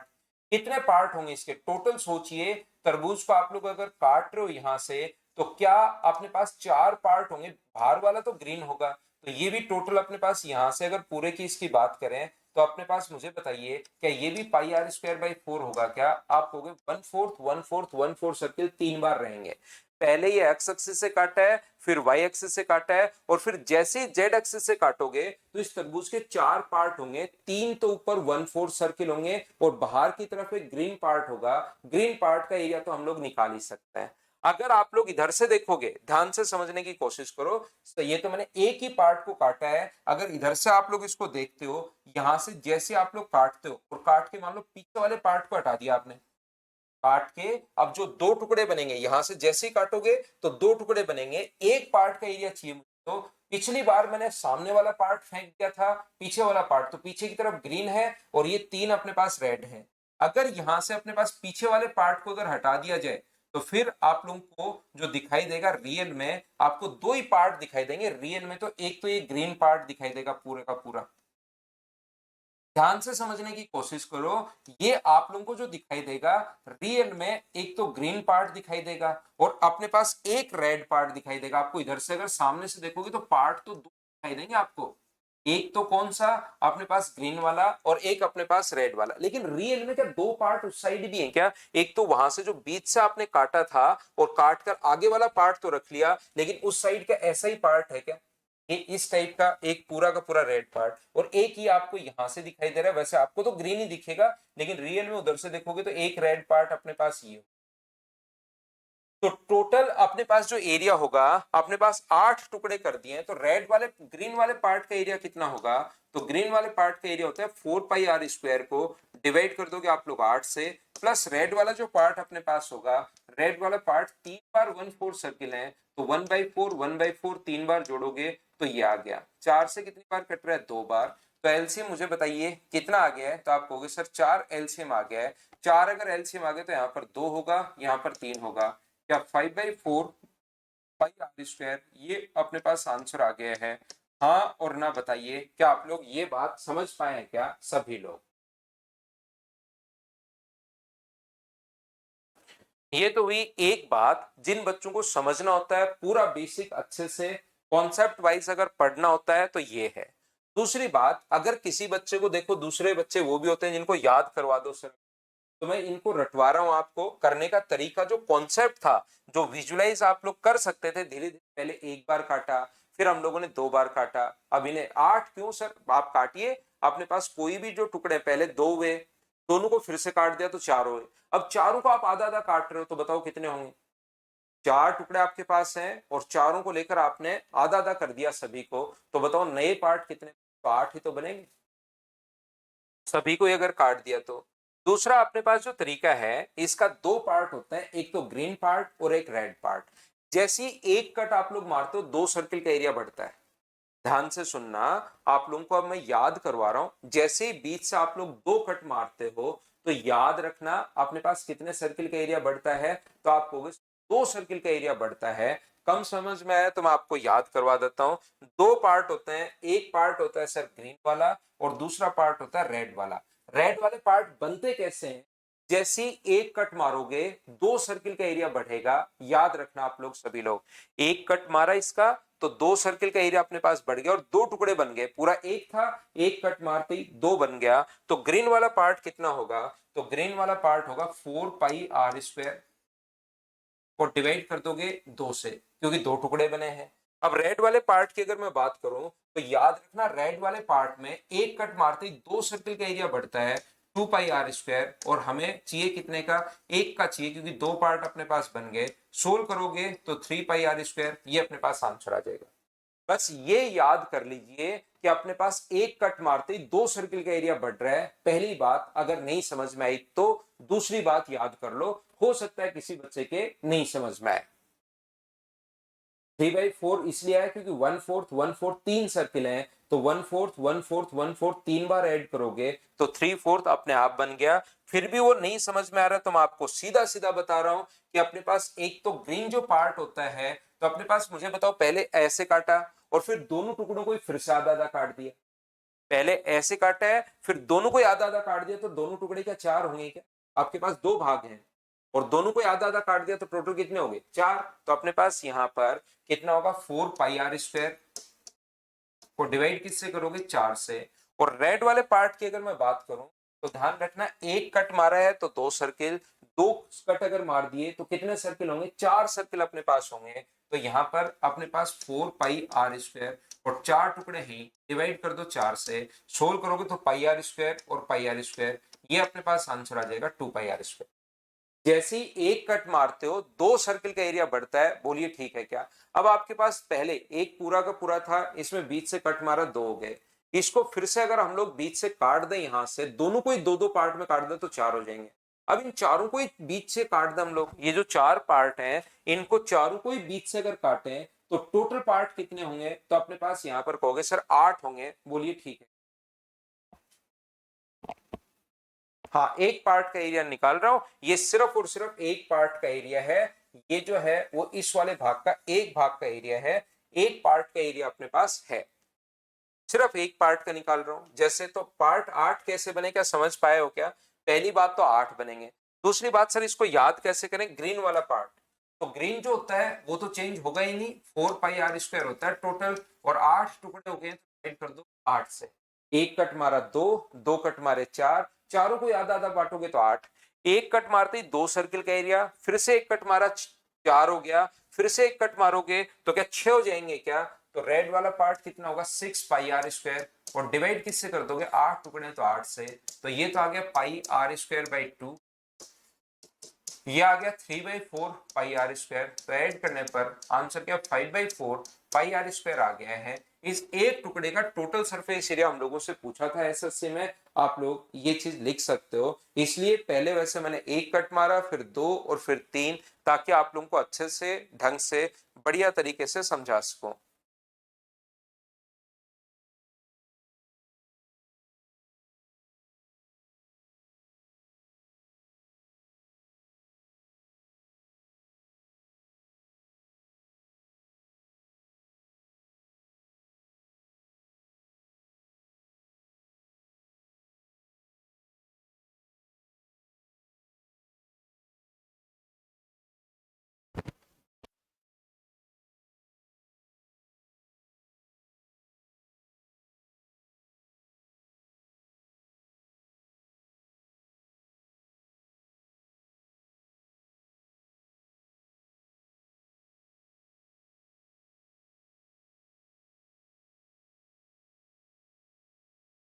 कितने पार्ट होंगे इसके टोटल सोचिए। तरबूज को आप लोग अगर काट रहे हो यहां से, तो क्या अपने पास 4 पार्ट होंगे, बाहर वाला तो ग्रीन होगा, तो ये भी टोटल अपने पास यहां से अगर पूरे की इसकी बात करें तो अपने पास मुझे बताइए क्या ये भी πr²/4 होगा क्या? आप कहोगे 1/4 सर्किल 3 बार रहेंगे। पहले ये एक्स एक्सिस से काटा है, फिर वाई एक्सिस से काटा है, और फिर जैसे ही जेड एक्सिस से काटोगे तो इस तरबूज के 4 पार्ट होंगे। तीन तो ऊपर 1/4 सर्किल होंगे, और बाहर की तरफ एक ग्रीन पार्ट होगा। ग्रीन पार्ट का एरिया तो हम लोग निकाल ही सकते हैं। अगर आप लोग इधर से देखोगे, ध्यान से समझने की कोशिश करो, तो ये तो मैंने एक ही पार्ट को काटा है, अगर इधर से आप लोग इसको देखते हो, यहां से जैसे आप लोग काटते हो और काट के मान लो पीछे वाले पार्ट को हटा दिया आपने, काट के अब जो दो टुकड़े बनेंगे, यहां से जैसे ही काटोगे तो दो टुकड़े बनेंगे, एक पार्ट का एरिया चाहिए मुझे। तो पिछली बार मैंने सामने वाला पार्ट फेंक दिया था, पीछे वाला पार्ट तो पीछे की तरफ ग्रीन है और ये तीन अपने पास रेड है। अगर यहां से अपने पास पीछे वाले पार्ट को अगर हटा दिया जाए तो फिर आप लोगों को जो दिखाई देगा रियल में, आपको दो ही पार्ट दिखाई देंगे रियल में। तो एक तो ये ग्रीन पार्ट दिखाई देगा पूरे का पूरा, ध्यान से समझने की कोशिश करो। ये आप लोगों को जो दिखाई देगा रियल में, एक तो ग्रीन पार्ट दिखाई देगा और अपने पास एक रेड पार्ट दिखाई देगा। आपको इधर से अगर सामने से देखोगे तो पार्ट तो दो दिखाई देंगे आपको, एक तो कौन सा अपने पास ग्रीन वाला और एक अपने पास रेड वाला। लेकिन रियल में क्या दो पार्ट उस साइड भी है क्या? एक तो वहां से जो बीच से आपने काटा था और काट कर आगे वाला पार्ट तो रख लिया, लेकिन उस साइड का ऐसा ही पार्ट है क्या? ये इस टाइप का एक पूरा का पूरा रेड पार्ट, और एक ही आपको यहां से दिखाई दे रहा है। वैसे आपको तो ग्रीन ही दिखेगा, लेकिन रियल में उधर से देखोगे तो एक रेड पार्ट अपने पास ये। तो टोटल अपने पास जो एरिया होगा, अपने पास 8 टुकड़े कर दिए हैं, तो रेड वाले ग्रीन वाले पार्ट का एरिया कितना होगा? तो ग्रीन वाले पार्ट का एरिया होता है 4 पाई r² को डिवाइड कर दोगे आप लोग 8 से, प्लस रेड वाला जो पार्ट अपने पास होगा, रेड वाला पार्ट 3 बार 1/4 सर्किल है, तो 1/4 1/4 3 बार जोड़ोगे तो ये आ गया। 4 से कितनी बार कट रहा है? 2 बार। तो एलसीएम मुझे बताइए कितना आ गया है? तो आप कहोगे सर 4 एलसीएम आ गया है। 4 अगर एलसीएम आ गया तो यहाँ पर 2 होगा, यहाँ पर 3 होगा। क्या 5/4 पाई r², ये अपने पास आंसर आ गया है। हाँ और ना बताइए, क्या आप लोग ये बात समझ पाए हैं क्या सभी लोग? ये तो हुई एक बात, जिन बच्चों को समझना होता है पूरा बेसिक अच्छे से कॉन्सेप्ट वाइज अगर पढ़ना होता है तो ये है। दूसरी बात, अगर किसी बच्चे को देखो, दूसरे बच्चे वो भी होते हैं जिनको याद करवा दो सर, तो मैं इनको रटवा रहा हूं। आपको करने का तरीका, जो कॉन्सेप्ट था, जो विजुलाइज आप लोग कर सकते थे धीरे धीरे, पहले एक बार काटा, फिर हम लोगों ने 2 बार काटा, अब इन्हें 8 क्यों सर? आप काटिए, अपने पास कोई भी जो टुकड़े, पहले 2 हुए, दोनों को फिर से काट दिया तो 4 हुए। अब चारों को आप आधा आधा काट रहे हो तो बताओ कितने होंगे? 4 टुकड़े आपके पास हैं और चारों को लेकर आपने आधा आधा कर दिया सभी को, तो बताओ नए पार्ट कितने? तो 8 ही तो बनेंगे सभी को अगर काट दिया तो। दूसरा अपने पास जो तरीका है, इसका दो पार्ट होता है, एक तो ग्रीन पार्ट और एक रेड पार्ट। जैसे ही एक कट आप लोग मारते हो, 2 सर्किल का एरिया बढ़ता है। ध्यान से सुनना, आप लोगों को अब मैं याद करवा रहा हूं। जैसे ही बीच से आप लोग 2 कट मारते हो तो याद रखना अपने पास कितने सर्किल का एरिया बढ़ता है? तो आप कहोगे 2 सर्किल का एरिया बढ़ता है। कम समझ में आया तो मैं आपको याद करवा देता हूं। दो पार्ट होते हैं, एक पार्ट होता है सर ग्रीन वाला और दूसरा पार्ट होता है रेड वाला। रेड वाले पार्ट बनते कैसे हैं? जैसे ही एक कट मारोगे 2 सर्किल का एरिया बढ़ेगा। याद रखना आप लोग सभी लोग, एक कट मारा इसका तो 2 सर्किल का एरिया अपने पास बढ़ गया और दो टुकड़े बन गए। पूरा एक था, एक कट मारते ही 2 बन गया। तो ग्रीन वाला पार्ट कितना होगा? तो ग्रीन वाला पार्ट होगा 4 पाई r² और डिवाइड कर दोगे 2 से, क्योंकि दो टुकड़े बने हैं। अब रेड वाले पार्ट की अगर मैं बात करूं तो याद रखना, रेड वाले पार्ट में एक कट मारते ही 2 सर्किल का एरिया बढ़ता है 2 पाई r², और हमें चाहिए कितने का? एक का चाहिए, क्योंकि दो पार्ट अपने पास बन गए। सोल्व करोगे तो 3 पाई r², ये अपने पास आंसर आ जाएगा। बस ये याद कर लीजिए कि अपने पास एक कट मारते ही 2 सर्किल का एरिया बढ़ रहा है। पहली बात अगर नहीं समझ में आई तो दूसरी बात याद कर लो, हो सकता है किसी बच्चे के नहीं समझ में आए। 3/4 इसलिए आया क्योंकि 1/4 3 सर्किल हैं, तो 1/4 3 बार ऐड करोगे तो 3/4 अपने आप बन गया। फिर भी वो नहीं समझ में आ रहा तो मैं आपको सीधा सीधा बता रहा हूं कि अपने पास एक तो ग्रीन जो पार्ट होता है, तो अपने पास, मुझे बताओ, पहले ऐसे काटा और फिर दोनों टुकड़ों को फिर से आधा आधा काट दिया। पहले ऐसे काटा है, फिर दोनों को आधा आधा काट दिया, तो दोनों टुकड़े क्या 4 होंगे क्या? आपके पास 2 भाग हैं और दोनों को आधा आधा काट दिया तो टोटल कितने हो गए? 4। तो अपने पास यहाँ पर कितना होगा? 4 पाई r² को डिवाइड किससे करोगे? 4 से। और रेड वाले पार्ट की अगर मैं बात करूं तो ध्यान रखना, एक कट मारा है तो 2 सर्किल, 2 कट अगर मार दिए तो कितने सर्किल होंगे? 4 सर्किल अपने पास होंगे। तो यहाँ पर अपने पास 4 पाई r² और 4 टुकड़े हैं, डिवाइड कर दो 4 से, सोल्व करोगे तो पाई r² और पाई r², ये अपने पास आंसर आ जाएगा 2 पाई r²। जैसे ही एक कट मारते हो 2 सर्किल का एरिया बढ़ता है, बोलिए ठीक है क्या? अब आपके पास पहले एक पूरा का पूरा था, इसमें बीच से कट मारा, 2 हो गए। इसको फिर से अगर हम लोग बीच से काट दें, यहां से दोनों को ही 2-2 पार्ट में काट दें तो 4 हो जाएंगे। अब इन चारों को ही बीच से काट दें हम लोग, ये जो 4 पार्ट हैं इनको चारों को ही बीच से अगर काटें तो टोटल पार्ट कितने होंगे? तो अपने पास यहां पर कहोगे सर 8 होंगे, बोलिए ठीक है। हाँ, एक पार्ट का एरिया निकाल रहा हूं, ये सिर्फ और सिर्फ एक पार्ट का एरिया है। ये जो है वो इस वाले भाग का एक भाग का एरिया है, एक पार्ट का एरिया अपने पास है, सिर्फ एक पार्ट का निकाल रहा हूं। जैसे तो पार्ट 8 कैसे बने, क्या समझ पाए हो क्या? पहली बात तो 8 बनेंगे। दूसरी बात सर इसको याद कैसे करें, ग्रीन वाला पार्ट, तो ग्रीन जो होता है वो तो चेंज होगा ही नहीं, 4 पाई r² होता है टोटल, और 8 टुकड़े हो गए तो डिवाइड कर दो 8 से। एक कट मारा 2, 2 कट मारे 4, चारों को आधा आधा बांटोगे तो 8। एक कट मारते ही 2 सर्किल का एरिया, फिर से एक कट मारा 4 हो गया, फिर से एक कट मारोगे तो क्या 6 हो जाएंगे क्या? तो रेड वाला पार्ट कितना होगा, 6 पाई r², और डिवाइड किससे कर दोगे, 8 टुकड़े तो 8 से, तो ये तो आ गया πr²/2, ये आ गया 3/4 πr², तो ऐड करने पर आंसर क्या 5/4 πr² आ गया है। इस एक टुकड़े का टोटल सरफेस एरिया हम लोगों से पूछा था एसएससी में, आप लोग ये चीज लिख सकते हो। इसलिए पहले वैसे मैंने एक कट मारा, फिर 2 और फिर 3, ताकि आप लोगों को अच्छे से ढंग से बढ़िया तरीके से समझा सकूं।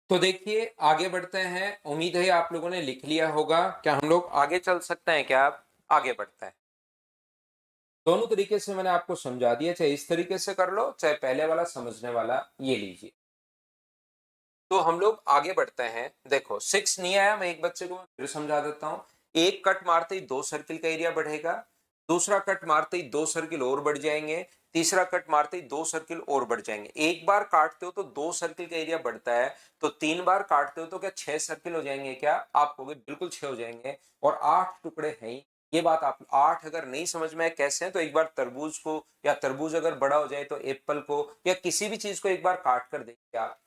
तो देखिए आगे बढ़ते हैं, उम्मीद है आप लोगों ने लिख लिया होगा। क्या हम लोग आगे चल सकते हैं क्या? आप आगे बढ़ते हैं। दोनों तरीके से मैंने आपको समझा दिया, चाहे इस तरीके से कर लो, चाहे पहले वाला समझने वाला ये लीजिए। तो हम लोग आगे बढ़ते हैं। देखो 6 नहीं आया, मैं एक बच्चे को फिर समझा देता हूँ। एक कट मारते ही 2 सर्किल का एरिया बढ़ेगा, दूसरा कट मारते ही 2 सर्किल और बढ़ जाएंगे, तीसरा कट मारते ही 2 सर्किल और बढ़ जाएंगे। एक बार काटते हो तो 2 सर्किल का एरिया बढ़ता है, तो 3 बार काटते हो तो क्या 6 सर्किल हो जाएंगे क्या? आप कहोगे बिल्कुल 6 हो जाएंगे, और 8 टुकड़े हैं ही। ये बात आप 8 अगर नहीं समझ में कैसे है, तो एक बार तरबूज को, या तरबूज अगर बड़ा हो जाए तो एप्पल को, या किसी भी चीज को एक बार काट कर देखिए आप।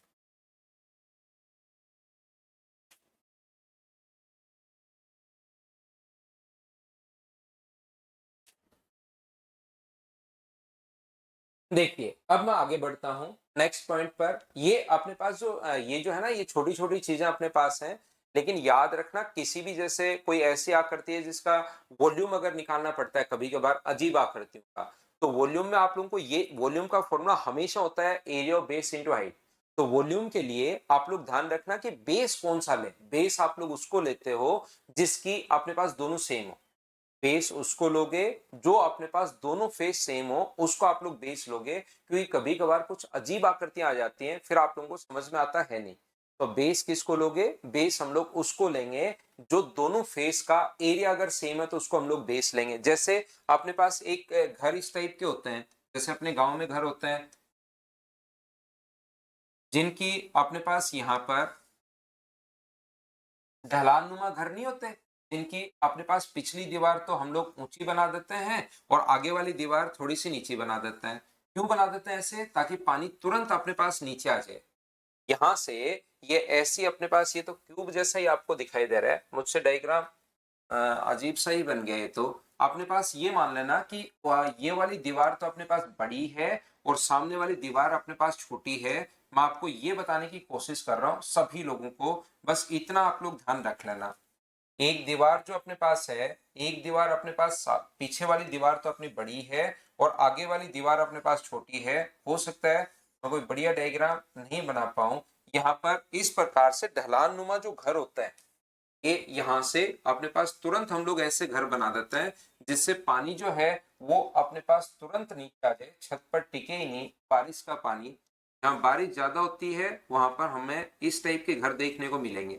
देखिए अब मैं आगे बढ़ता हूं नेक्स्ट पॉइंट पर। ये अपने पास जो ये जो है ना, ये छोटी छोटी चीजें अपने पास हैं, लेकिन याद रखना किसी भी, जैसे कोई ऐसी आकृति है जिसका वॉल्यूम अगर निकालना पड़ता है कभी कभार अजीब आकृतियों का, तो वॉल्यूम में आप लोगों को, ये वॉल्यूम का फॉर्मूला हमेशा होता है area of base into height. तो वॉल्यूम के लिए आप लोग ध्यान रखना कि बेस कौन सा ले, बेस आप लोग उसको लेते हो जिसकी अपने पास दोनों सेम हो। बेस उसको लोगे जो अपने पास दोनों फेस सेम हो, उसको आप लोग बेस लोगे, क्योंकि कभी कभार कुछ अजीब आकृतियां आ जाती हैं, फिर आप लोगों को समझ में आता है नहीं। तो बेस किसको लोगे? बेस हम लोग उसको लेंगे जो दोनों फेस का एरिया अगर सेम है तो उसको हम लोग बेस लेंगे। जैसे अपने पास एक घर इस टाइप के होते हैं, जैसे अपने गांव में घर होते हैं जिनकी अपने पास यहाँ पर ढलान नुमा घर नहीं होते, जिनकी अपने पास पिछली दीवार तो हम लोग ऊंची बना देते हैं और आगे वाली दीवार थोड़ी सी नीचे बना देते हैं। क्यों बना देते हैं ऐसे? ताकि पानी तुरंत अपने पास नीचे आ जाए। यहां से ये ऐसी अपने पास, ये तो क्यूब जैसा ही आपको दिखाई दे रहा है, मुझसे डायग्राम अजीब सा ही बन गया है। तो अपने पास ये मान लेना कि ये वाली दीवार तो अपने पास बड़ी है और सामने वाली दीवार अपने पास छोटी है। मैं आपको ये बताने की कोशिश कर रहा हूँ सभी लोगों को, बस इतना आप लोग ध्यान रख लेना। एक दीवार जो अपने पास है, एक दीवार अपने पास, पीछे वाली दीवार तो अपनी बड़ी है और आगे वाली दीवार अपने पास छोटी है। हो सकता है मैं कोई बढ़िया डायग्राम नहीं बना पाऊं। यहाँ पर इस प्रकार से ढलान नुमा जो घर होता है, ये यहाँ से अपने पास तुरंत हम लोग ऐसे घर बना देते हैं जिससे पानी जो है वो अपने पास तुरंत नीचे आ जाए, छत पर टिके ही नहीं। बारिश का पानी, जहाँ बारिश ज्यादा होती है वहां पर हमें इस टाइप के घर देखने को मिलेंगे,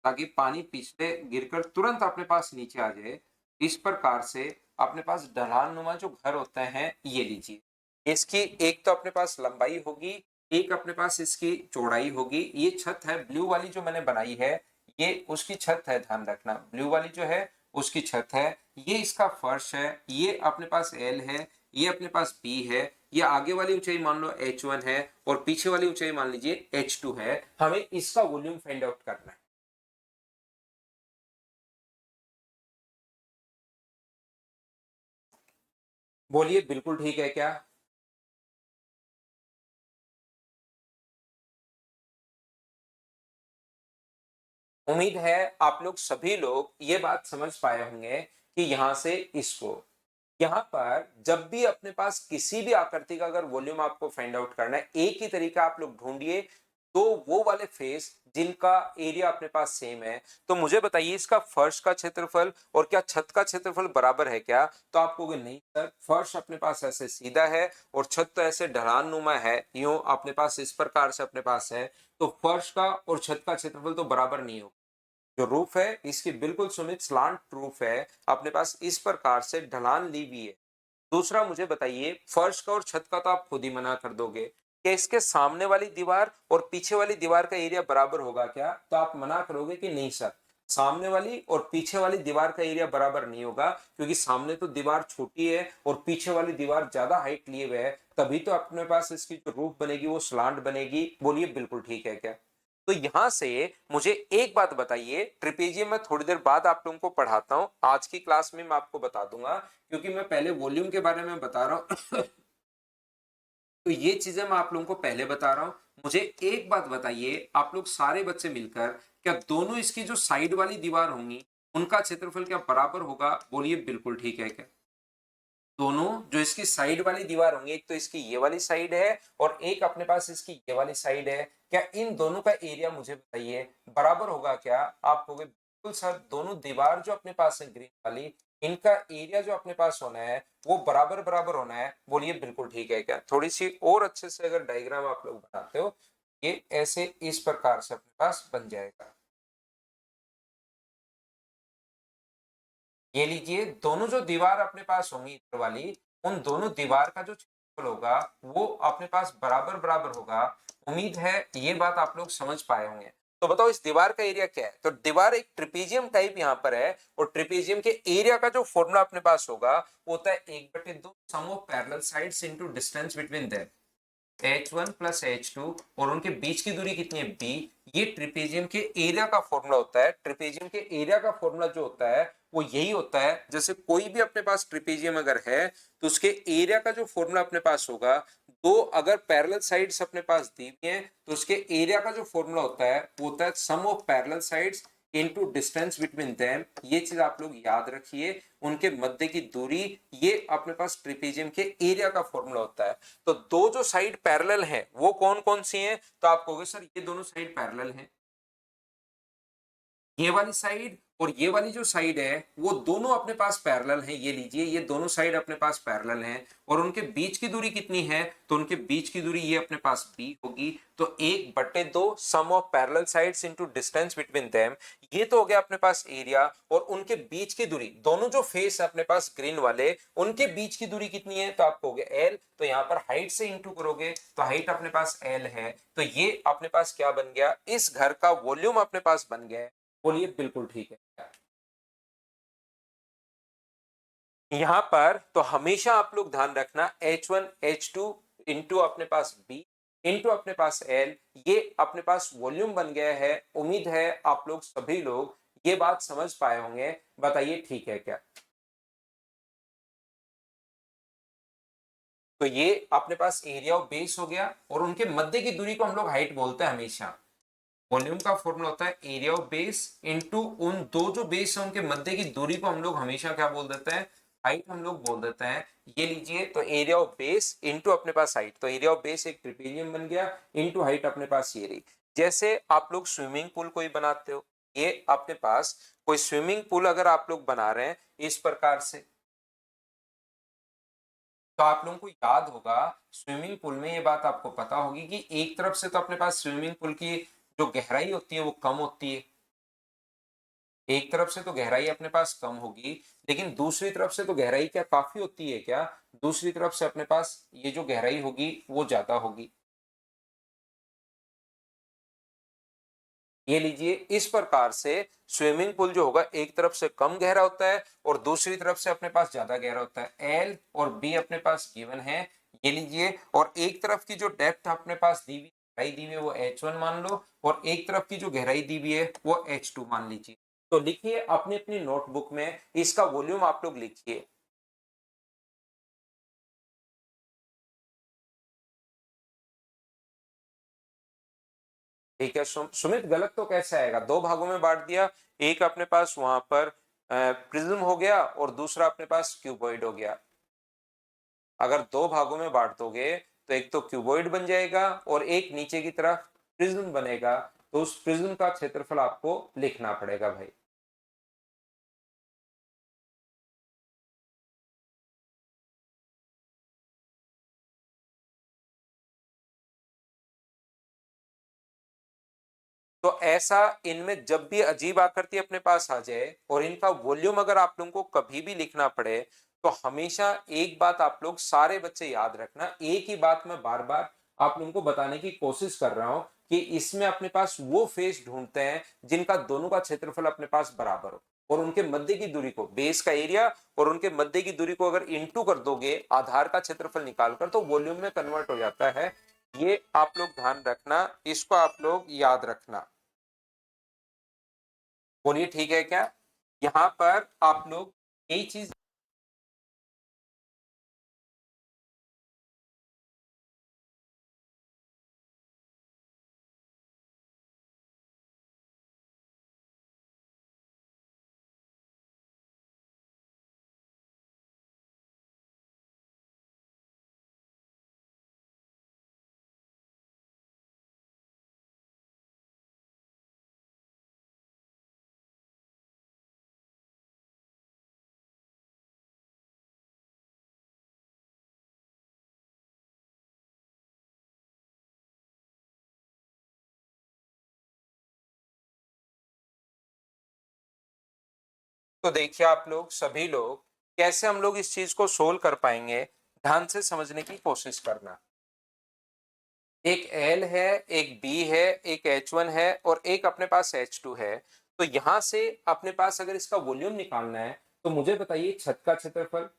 ताकि पानी पिछले गिरकर तुरंत अपने पास नीचे आ जाए। इस प्रकार से अपने पास ढलान नुमा जो घर होते हैं, ये लीजिए, इसकी एक तो अपने पास लंबाई होगी, एक अपने पास इसकी चौड़ाई होगी। ये छत है ब्लू वाली जो मैंने बनाई है, ये उसकी छत है, ध्यान रखना ब्लू वाली जो है उसकी छत है। ये इसका फर्श है, ये अपने पास एल है, ये अपने पास बी है, ये आगे वाली ऊंचाई मान लो H1 है और पीछे वाली ऊंचाई मान लीजिए H2 है। हमें इसका वॉल्यूम फाइंड आउट करना है। बोलिए बिल्कुल ठीक है क्या? उम्मीद है आप लोग सभी लोग ये बात समझ पाए होंगे कि यहां से इसको, यहाँ पर जब भी अपने पास किसी भी आकृति का अगर वॉल्यूम आपको फाइंड आउट करना है, एक ही तरीका आप लोग ढूंढिए, तो वो वाले फेस जिनका एरिया अपने पास सेम है। तो मुझे बताइए इसका फर्श का क्षेत्रफल और क्या छत का क्षेत्रफल बराबर है क्या? तो आप कहोगे नहीं सर, फर्श अपने पास ऐसे सीधा है और छत तो ऐसे ढलान नुमा है, यूं अपने पास इस प्रकार से अपने पास है, तो फर्श का और छत का क्षेत्रफल तो बराबर नहीं हो। जो रूफ है इसकी बिल्कुल सुमित स्लांट रूफ है, अपने पास इस प्रकार से ढलान ली हुई है। दूसरा मुझे बताइए, फर्श का और छत का तो आप खुद ही मना कर दोगे, क्या इसके सामने वाली दीवार और पीछे वाली दीवार का एरिया बराबर होगा क्या? तो आप मना करोगे कि नहीं सर, सामने वाली और पीछे वाली दीवार का एरिया बराबर नहीं होगा, क्योंकि सामने तो दीवार छोटी है और पीछे वाली दीवार ज्यादा हाइट लिए हुए है, तभी तो अपने पास इसकी जो रूफ बनेगी वो स्लांट बनेगी। बोलिए बिल्कुल ठीक है क्या? तो यहां से मुझे एक बात बताइए, ट्रिपेजियम में थोड़ी देर बाद आप लोगों को पढ़ाता हूं, आज की क्लास में मैं आपको बता दूंगा, क्योंकि मैं पहले वॉल्यूम के बारे में बता रहा हूं तो ये चीजें मैं आप लोगों को पहले बता रहा हूं। मुझे एक बात बताइए, आप लोग सारे बच्चे मिलकर, क्या दोनों इसकी जो साइड वाली दीवार होंगी उनका क्षेत्रफल क्या बराबर होगा? बोलिए बिल्कुल ठीक है क्या? दोनों जो इसकी साइड वाली दीवार होंगी, एक तो इसकी ये वाली साइड है और एक अपने पास इसकी ये वाली साइड है, क्या इन दोनों का एरिया मुझे बताइए बराबर होगा क्या? आप कहोगे बिल्कुल सर, दोनों दीवार जो अपने पास है ग्रीन वाली, इनका एरिया जो अपने पास होना है वो बराबर बराबर होना है। बोलिए बिल्कुल ठीक है क्या? थोड़ी सी और अच्छे से अगर डायग्राम आप लोग बनाते हो, ये ऐसे इस प्रकार से अपने पास बन जाएगा। ये लीजिए, दोनों जो दीवार अपने पास होंगी इधर वाली, उन दोनों दीवार का जो क्षेत्रफल होगा वो अपने पास बराबर बराबर होगा। उम्मीद है ये बात आप लोग समझ पाए होंगे। तो बताओ इस दीवार का एरिया क्या है? तो दीवार एक ट्रिपेजियम टाइप यहाँ पर है, और ट्रिपेजियम के एरिया का जो फॉर्मूला अपने पास होगा वो होता है 1/2 sum of parallel sides into distance between them, H1 plus H2, और उनके बीच की दूरी कितनी है B। ये ट्रिपेजियम के एरिया का फॉर्मूला होता है। ट्रिपेजियम के एरिया का फॉर्मूला जो होता है वो यही होता है, जैसे कोई भी अपने पास ट्रिपेजियम अगर है तो उसके एरिया का जो फॉर्मूला अपने पास होगा, दो अगर पैरेलल साइड्स अपने पास दी हुई हैं तो उसके एरिया का जो फॉर्मूला होता है वो होता है sum of parallel sides into distance between them. ये चीज आप लोग याद रखिए, उनके मध्य की दूरी, ये अपने पास ट्रिपेजियम के एरिया का फॉर्मूला होता है। तो दो जो साइड पैरेलल हैं वो कौन कौन सी हैं? तो आप कहोगे सर ये दोनों साइड पैरेलल हैं, ये वाली साइड और ये वाली जो साइड है वो दोनों अपने पास पैरेलल हैं। ये लीजिए, ये दोनों साइड अपने पास पैरेलल हैं, और उनके बीच की दूरी कितनी है? तो उनके बीच की दूरी ये अपने पास b होगी। तो 1/2 sum of parallel sides into distance between them, ये तो हो गया अपने पास एरिया। और उनके बीच की दूरी, दोनों जो फेस है अपने पास ग्रीन वाले, उनके बीच की दूरी कितनी है? तो आप कहोगे l। तो यहाँ पर हाइट से इंटू करोगे तो हाइट अपने पास l है। तो ये अपने पास क्या बन गया? इस घर का वॉल्यूम अपने पास बन गया है। बोलिए बिल्कुल ठीक है। यहां पर तो हमेशा आप लोग ध्यान रखना, H1 H2 इंटू अपने पास B इंटू अपने पास L, ये अपने पास वॉल्यूम बन गया है। उम्मीद है आप लोग सभी लोग ये बात समझ पाए होंगे। बताइए ठीक है क्या? तो ये अपने पास एरिया ऑफ बेस हो गया, और उनके मध्य की दूरी को हम लोग हाइट बोलते हैं हमेशा। वॉल्यूम का फॉर्मूला होता है एरिया ऑफ बेस इनटू उन दो जो बेस है उनके मध्य की दूरी को हम लोग हमेशा क्या बोल देते हैं? हाइट हम लोग बोल देते हैं। ये लीजिए, तो एरिया ऑफ बेस इनटू अपने पास हाइट, तो एरिया ऑफ बेस एक ट्रिपेजियम बन गया, इनटू हाइट अपने पास ये रही। जैसे आप लोग स्विमिंग पूल कोई बनाते हो, ये आपके पास कोई स्विमिंग पूल अगर आप लोग बना रहे हैं इस प्रकार से, तो आप लोगों को याद होगा स्विमिंग पूल में ये बात आपको पता होगी कि एक तरफ से तो अपने पास स्विमिंग पूल की जो गहराई होती है वो कम होती है, एक तरफ से तो गहराई अपने पास कम होगी, लेकिन दूसरी तरफ से तो गहराई क्या काफी होती है क्या? दूसरी तरफ से अपने पास ये जो गहराई होगी वो ज्यादा होगी। ये लीजिए, इस प्रकार से स्विमिंग पूल जो होगा एक तरफ से कम गहरा होता है और दूसरी तरफ से अपने पास ज्यादा गहरा होता है। एल और बी अपने पास गिवन है, ये लीजिए, और एक तरफ की जो डेप्थ अपने पास दी हुई गहराई दी हुई है वो H1 मान लो, और एक तरफ की जो गहराई दी हुई है वो H2 मान लीजिए। तो लिखिए अपनी अपनी नोटबुक में इसका वॉल्यूम आप लोग लिखिए। ठीक है सुमित, गलत तो कैसे आएगा? दो भागों में बांट दिया, एक अपने पास वहां पर प्रिज्म हो गया और दूसरा अपने पास क्यूबॉइड हो गया। अगर दो भागों में बांट दोगे तो एक तो क्यूबॉइड बन जाएगा और एक नीचे की तरफ प्रिज्म बनेगा, तो उस प्रिज्म का क्षेत्रफल आपको लिखना पड़ेगा भाई। तो ऐसा इनमें जब भी अजीब आकृति अपने पास आ जाए और इनका वॉल्यूम अगर आप लोगों को कभी भी लिखना पड़े, तो हमेशा एक बात आप लोग सारे बच्चे याद रखना, एक ही बात मैं बार बार आप लोगों को बताने की कोशिश कर रहा हूं कि इसमें अपने पास वो फेस ढूंढते हैं जिनका दोनों का क्षेत्रफल अपने पास बराबर हो, और उनके मध्य की दूरी को, बेस का एरिया और उनके मध्य की दूरी को अगर इंटू कर दोगे आधार का क्षेत्रफल निकालकर, तो वॉल्यूम में कन्वर्ट हो जाता है। ये आप लोग ध्यान रखना, इसको आप लोग याद रखना। बोलिए ठीक है क्या? यहाँ पर आप लोग यही चीज, तो देखिए आप लोग सभी लोग कैसे हम लोग इस चीज को सोल्व कर पाएंगे, ध्यान से समझने की कोशिश करना। एक एल है, एक बी है, एक H1 है और एक अपने पास H2 है। तो यहां से अपने पास अगर इसका वॉल्यूम निकालना है तो मुझे बताइए छत का क्षेत्रफल,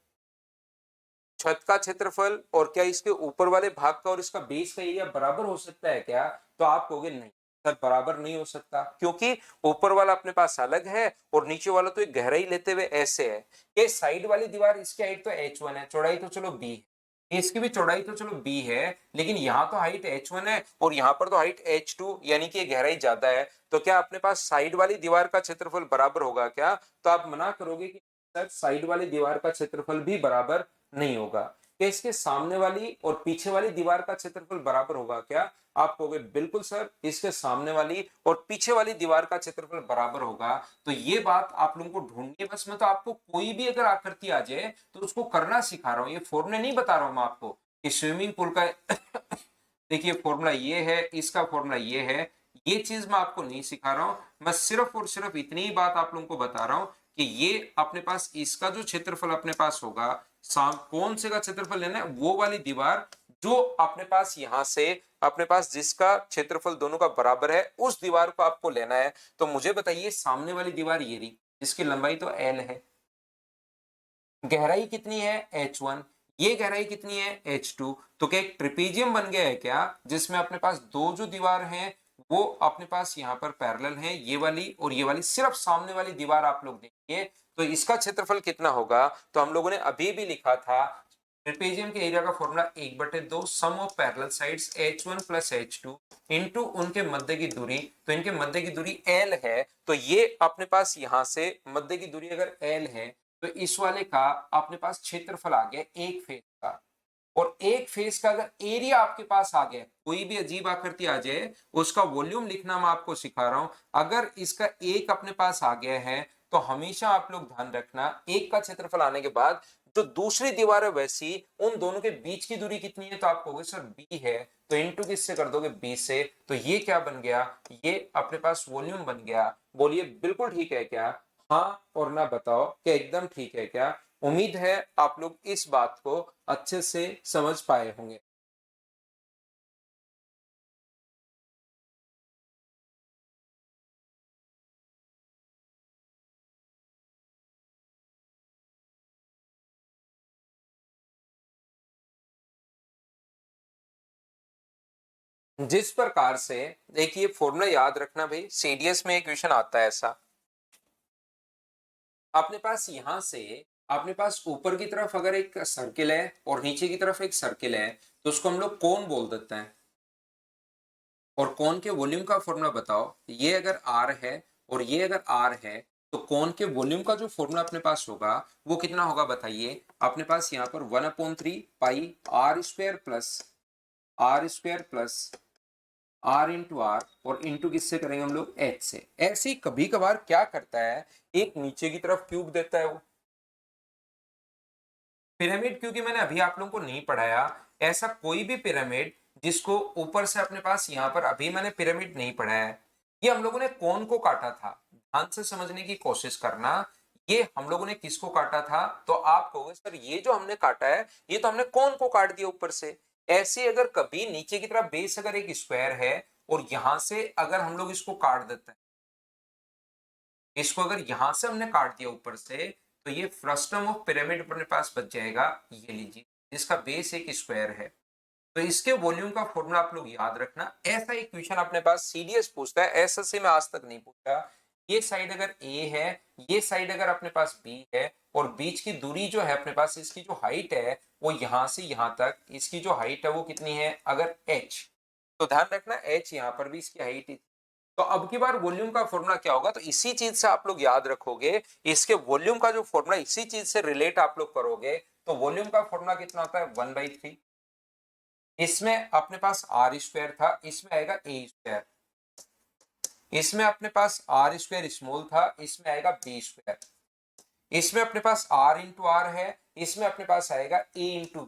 छत का क्षेत्रफल और क्या इसके ऊपर वाले भाग का और इसका बेस का एरिया बराबर हो सकता है क्या? तो आप कहोगे नहीं सर, बराबर नहीं हो सकता, क्योंकि ऊपर वाला अपने पास अलग है और नीचे वाला तो एक गहराई लेते हुए ऐसे है। ये साइड वाली दीवार, इसकी हाइट तो H1 है, चौड़ाई तो चलो B है, इसकी भी चौड़ाई तो चलो B है, लेकिन यहाँ तो हाइट H1 है और यहाँ पर तो हाइट H2, यानी कि गहराई ज्यादा है। तो क्या अपने पास साइड वाली दीवार का क्षेत्रफल बराबर होगा क्या? तो आप मना करोगे कि सर साइड वाली दीवार का क्षेत्रफल भी बराबर नहीं होगा। क्या इसके सामने वाली और पीछे वाली दीवार का क्षेत्रफल बराबर होगा क्या? आप कहोगे बिल्कुल सर, इसके सामने वाली और पीछे वाली दीवार का क्षेत्रफल बराबर होगा। तो ये बात आप लोगों को ढूंढनी है, बस मैं तो आपको कोई भी अगर आकृति आ जाए तो उसको करना सिखा रहा हूँ, ये फॉर्मूले नहीं बता रहा हूँ मैं आपको कि स्विमिंग पूल का देखिए फॉर्मूला ये है, इसका फॉर्मूला ये है, ये चीज मैं आपको नहीं सिखा रहा हूं। मैं सिर्फ और सिर्फ इतनी ही बात आप लोगों को बता रहा हूं कि ये अपने पास इसका जो क्षेत्रफल अपने पास होगा, कौन से का क्षेत्रफल लेना है, वो वाली दीवार जो अपने पास यहां से अपने पास जिसका क्षेत्रफल दोनों का बराबर है, उस दीवार को आपको लेना है। तो मुझे बताइए सामने वाली दीवार ये रही, जिसकी लंबाई तो L है, गहराई कितनी है H1, ये गहराई कितनी है H2। तो क्या एक ट्रिपीजियम बन गया है क्या, जिसमें अपने पास दो जो दीवार हैं वो अपने पास यहाँ पर पैरेलल है, ये वाली और ये वाली, सिर्फ सामने वाली दीवार आप लोग देखिए। तो इसका क्षेत्रफल कितना होगा? तो हम लोगों ने अभी भी लिखा था ट्रिपीजियम के एरिया का formula 1/2 sum of parallel sides H1 plus H2 into उनके मध्य की दूरी। तो इनके मध्य की दूरी L है, तो ये अपने पास यहां से मध्य की दूरी अगर L है तो इस वाले का अपने पास क्षेत्रफल आ गया एक फेस का। और एक फेस का अगर एरिया आपके पास आ गया, कोई भी अजीब आकृति आ जाए, उसका वॉल्यूम लिखना मैं आपको सिखा रहा हूं। अगर इसका एक अपने पास आ गया है तो हमेशा आप लोग ध्यान रखना, एक का क्षेत्रफल आने के बाद जो दूसरी दीवार है वैसी, उन दोनों के बीच की दूरी कितनी है, तो आप कहोगे सर बी है, तो इंटू किससे कर दोगे, बी से। तो ये क्या बन गया, ये अपने पास वॉल्यूम बन गया। बोलिए बिल्कुल ठीक है क्या? हाँ और ना बताओ कि एकदम ठीक है क्या? उम्मीद है आप लोग इस बात को अच्छे से समझ पाए होंगे। जिस प्रकार से, देखिए फॉर्मूला याद रखना भाई, सीडीएस में एक क्वेश्चन आता है ऐसा, अपने पास यहां से, अपने पास ऊपर की तरफ अगर एक सर्किल है और नीचे की तरफ एक सर्किल है, तो उसको हम लोग कौन बोल देते हैं? और कौन के वॉल्यूम का फॉर्मूला बताओ। ये अगर आर है और ये अगर आर है, तो कौन के वॉल्यूम का जो फॉर्मूला अपने पास होगा वो कितना होगा बताइए। अपने पास यहाँ पर 1/3 pi r square plus r into r, और इंटू किससे करेंगे हम लोग, एच से। ऐसे ही कभी कभार क्या करता है, एक नीचे की तरफ क्यूब देता है वो पिरामिड, क्योंकि मैंने अभी आप लोगों को नहीं पढ़ाया ऐसा कोई भी पिरामिड जिसको ऊपर से अपने पास यहाँ पर, अभी मैंने पिरामिड नहीं पढ़ाया है। ये हम लोगों ने कौन को काटा था, ध्यान से समझने की कोशिश करना। ये हम लोगों ने किसको काटा था, तो आप कहोगे सर ये जो हमने काटा है ये तो हमने कौन को काट दिया ऊपर से। ऐसे अगर कभी नीचे की तरफ बेस अगर एक स्क्वायर है और यहां से अगर हम लोग इसको काट देते हैं, इसको अगर यहां से हमने काट दिया ऊपर से, तो ये फ्रस्टम ऑफ पिरामिड अपने पास बच जाएगा, ये लीजिए, जिसका बेस एक स्क्वायर है। तो इसके वॉल्यूम का फॉर्मूला आप लोग याद रखना। ऐसा एक क्वेश्चन अपने पास सीडीएस पूछता है, ऐसा से मैं आज तक नहीं पूछा। ये साइड अगर ए है, ये साइड अगर अपने पास बी है, और बीच की दूरी जो है अपने पास, इसकी जो हाइट है वो यहां से यहां तक, इसकी जो हाइट है वो कितनी है, अगर एच, तो ध्यान रखना एच यहां पर भी इसकी हाइट ही। तो अब की बार वॉल्यूम का फॉर्मूला क्या होगा, तो इसी चीज से आप लोग याद रखोगे, इसके वॉल्यूम का जो फॉर्मूला इसी चीज से रिलेट आप लोग करोगे, तो वॉल्यूम का फॉर्मूला कितना होता है, 1/3। इसमें अपने पास आर स्क्वायर था, इसमें आएगा ए स्क्वायर। इसमें अपने पास आर स्क्वायर स्मॉल था, इसमें आएगा बी स्क्वायर। इसमें अपने पास आर इंटू आर है, इसमें अपने पास आएगा ए इंटू।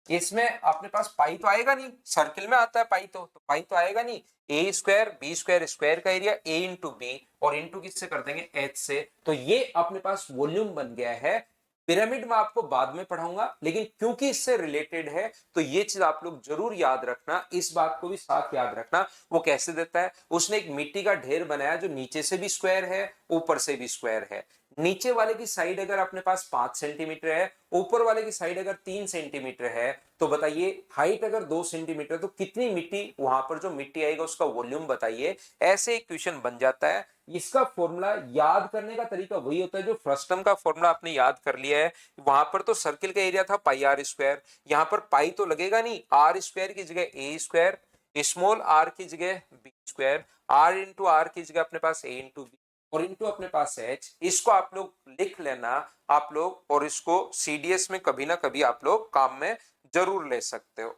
इसमें अपने पास पाई तो आएगा नहीं, सर्किल में आता है पाई, तो पाई तो आएगा नहीं। ए स्क्वायर बी स्क्वायर, स्क्वायर का एरिया ए इंटू बी, और इंटू किससे कर देंगे, एच से। तो ये अपने पास वॉल्यूम बन गया है। पिरामिड में आपको बाद में पढ़ाऊंगा, लेकिन क्योंकि इससे रिलेटेड है तो ये चीज आप लोग जरूर याद रखना, इस बात को भी साथ याद रखना। वो कैसे देता है, उसने एक मिट्टी का ढेर बनाया जो नीचे से भी स्क्वायर है ऊपर से भी स्क्वायर है। नीचे वाले की साइड अगर अपने पास 5 सेंटीमीटर है, ऊपर वाले की साइड अगर 3 सेंटीमीटर है, तो बताइए हाइट अगर 2 सेंटीमीटर, तो कितनी मिट्टी, वहां पर जो मिट्टी आएगा उसका वॉल्यूम बताइए। ऐसे एक क्वेश्चन बन जाता है। इसका फॉर्मूला याद करने का तरीका वही होता है जो फ्रस्टम का फॉर्मूला आपने याद कर लिया है। वहां पर तो सर्किल का एरिया था पाई आर स्क्वायर, यहाँ पर पाई तो लगेगा नहीं, आर स्क्वायर की जगह ए स्क्वायर, स्मॉल आर की जगह B square, R into R की जगह अपने पास ए इंटू बी, और इंटू अपने पास एच। इसको आप लोग लिख लेना आप लोग, और इसको सीडीएस में कभी ना कभी आप लोग काम में जरूर ले सकते हो।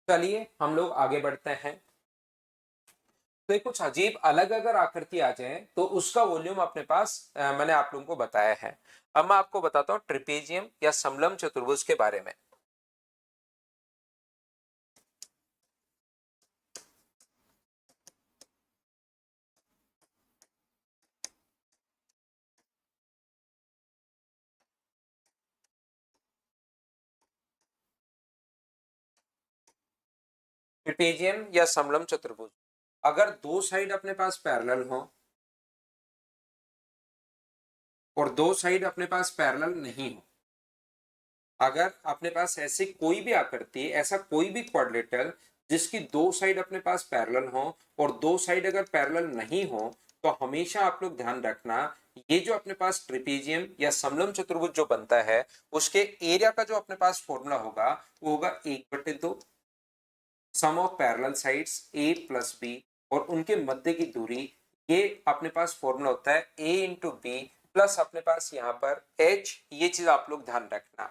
चलिए हम लोग आगे बढ़ते हैं। तो कुछ अजीब अलग अगर आकृति आ जाए तो उसका वॉल्यूम अपने पास मैंने आप लोगों को बताया है। अब मैं आपको बताता हूं ट्रिपेजियम या समलम चतुर्भुज के बारे में। ट्रिपेजियम या समलम चतुर्भुज, अगर दो साइड अपने पास पैरेलल हो और दो साइड अपने पास पैरेलल नहीं हो, अगर अपने पास ऐसी कोई भी आकृति, ऐसा कोई भी क्वाड्रेटर जिसकी दो साइड अपने पास पैरेलल हो, और दो साइड अगर पैरेलल नहीं हो तो हमेशा आप लोग ध्यान रखना, ये जो अपने पास ट्रिपेजियम या समलम चतुर्भुज जो बनता है उसके एरिया का जो अपने पास फॉर्मूला होगा वो होगा 1/2 sum of parallel sides A plus B, और उनके मध्य की दूरी, ये अपने पास फॉर्मूला होता है ए इंटू बी प्लस अपने पास यहाँ पर एच। ये चीज आप लोग ध्यान रखना।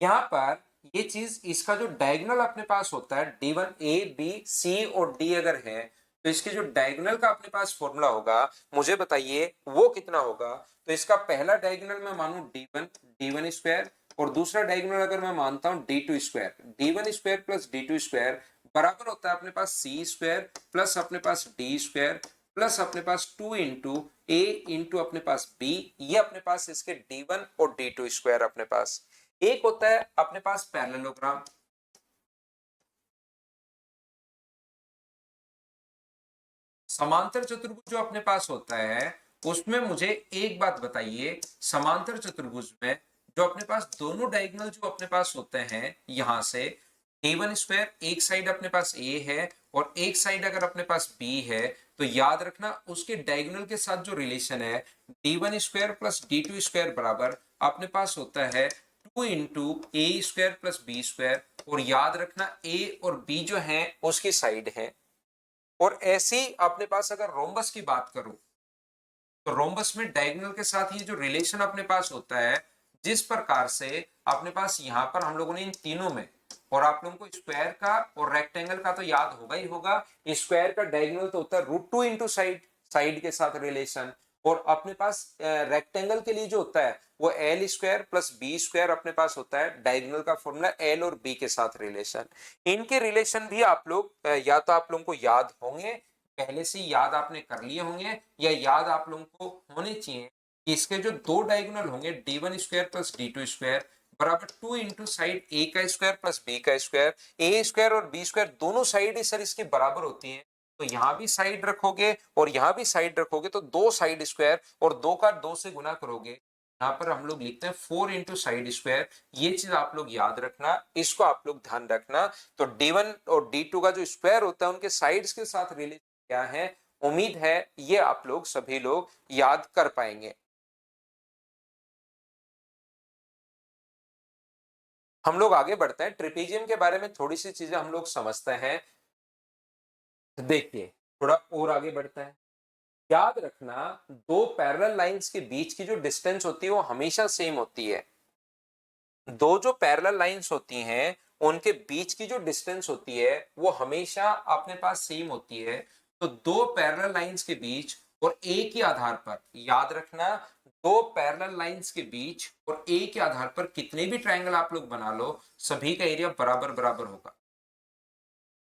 यहाँ पर ये चीज, इसका जो डायगोनल अपने पास होता है D1 ए बी सी और डी अगर है, तो इसके जो डायगोनल का अपने पास फॉर्मूला होगा मुझे बताइए वो कितना होगा। तो इसका पहला डायगोनल मैं मानू D1 स्क्वायर, और दूसरा डायगोनल अगर मैं मानता हूं D2 square, D1 square plus D2 square बराबर होता है अपने पास सी स्क्वायर प्लस अपने पास डी स्क्वायर प्लस अपने पास 2 इंटू ए इंटू अपने पास बी, ये अपने पास इसके D1 और D2 स्क्वायर अपने पास। एक होता है अपने पास पैरेललोग्राम, समांतर चतुर्भुज जो अपने पास होता है उसमें मुझे एक बात बताइए, समांतर चतुर्भुज में जो अपने पास दोनों डायगोनल जो अपने पास होते हैं यहां से A1 स्क्वायर, एक साइड अपने पास A है और एक साइड अगर अपने पास B है, तो याद रखना उसके डायगोनल के साथ जो रिलेशन है D1 square plus D2 square बराबर अपने पास होता है 2 इंटू ए स्क्वायर प्लस बी स्क्वायर, और याद रखना A और B जो है उसकी साइड है। और ऐसी अपने पास अगर रोम्बस की बात करूं, तो रोम्बस में डायगोनल के साथ ये जो रिलेशन अपने पास होता है, जिस प्रकार से अपने पास यहां पर हम लोगों ने इन तीनों में, और आप लोगों को स्क्वायर का और रेक्टेंगल का तो याद होगा ही होगा, स्क्वायर का डायगोनल तो होता है √2 इंटू साइड, साइड के साथ रिलेशन, और अपने पास रेक्टेंगल के लिए जो होता है वो L square plus B square अपने पास होता है, डायगोनल का फॉर्मूला एल और बी के साथ रिलेशन। इनके रिलेशन भी आप लोग या तो आप लोगों को याद होंगे, पहले से याद आपने कर लिए होंगे, या याद आप लोगों को होने चाहिए कि इसके जो दो डायगोनल होंगे D1 square plus D2 square बराबर 2 इंटू साइड ए का स्क्वायर प्लस बी का स्क्वायर, ए स्क्वायर और बी स्क्वायर दोनों साइड सर इसकी बराबर होती हैं, तो यहां भी साइड रखोगे और यहां भी साइड रखोगे तो दो साइड स्क्वायर, और दो का दो से गुना करोगे, यहाँ पर हम लोग लिखते हैं 4 इंटू साइड स्क्वायर। ये चीज आप लोग याद रखना, इसको आप लोग ध्यान रखना। तो D1 और D2 का जो स्क्वायर होता है उनके साइड्स के साथ रिलेशन क्या है, उम्मीद है ये आप लोग सभी लोग याद कर पाएंगे। हम लोग आगे बढ़ते हैं, ट्रिपेजियम के बारे में थोड़ी सी चीजें हम लोग समझते हैं। देखिए थोड़ा और आगे बढ़ते हैं। याद रखना दो पैरेलल लाइंस के बीच की जो डिस्टेंस होती है वो हमेशा सेम होती है। दो जो पैरेलल लाइंस होती हैं उनके बीच की जो डिस्टेंस होती है वो हमेशा अपने पास सेम होती है। तो दो पैरेलल लाइंस के बीच और ए के आधार पर, याद रखना दो पैरेलल लाइंस के बीच और ए के आधार पर कितने भी ट्रायंगल आप लोग बना लो, सभी का एरिया बराबर बराबर होगा।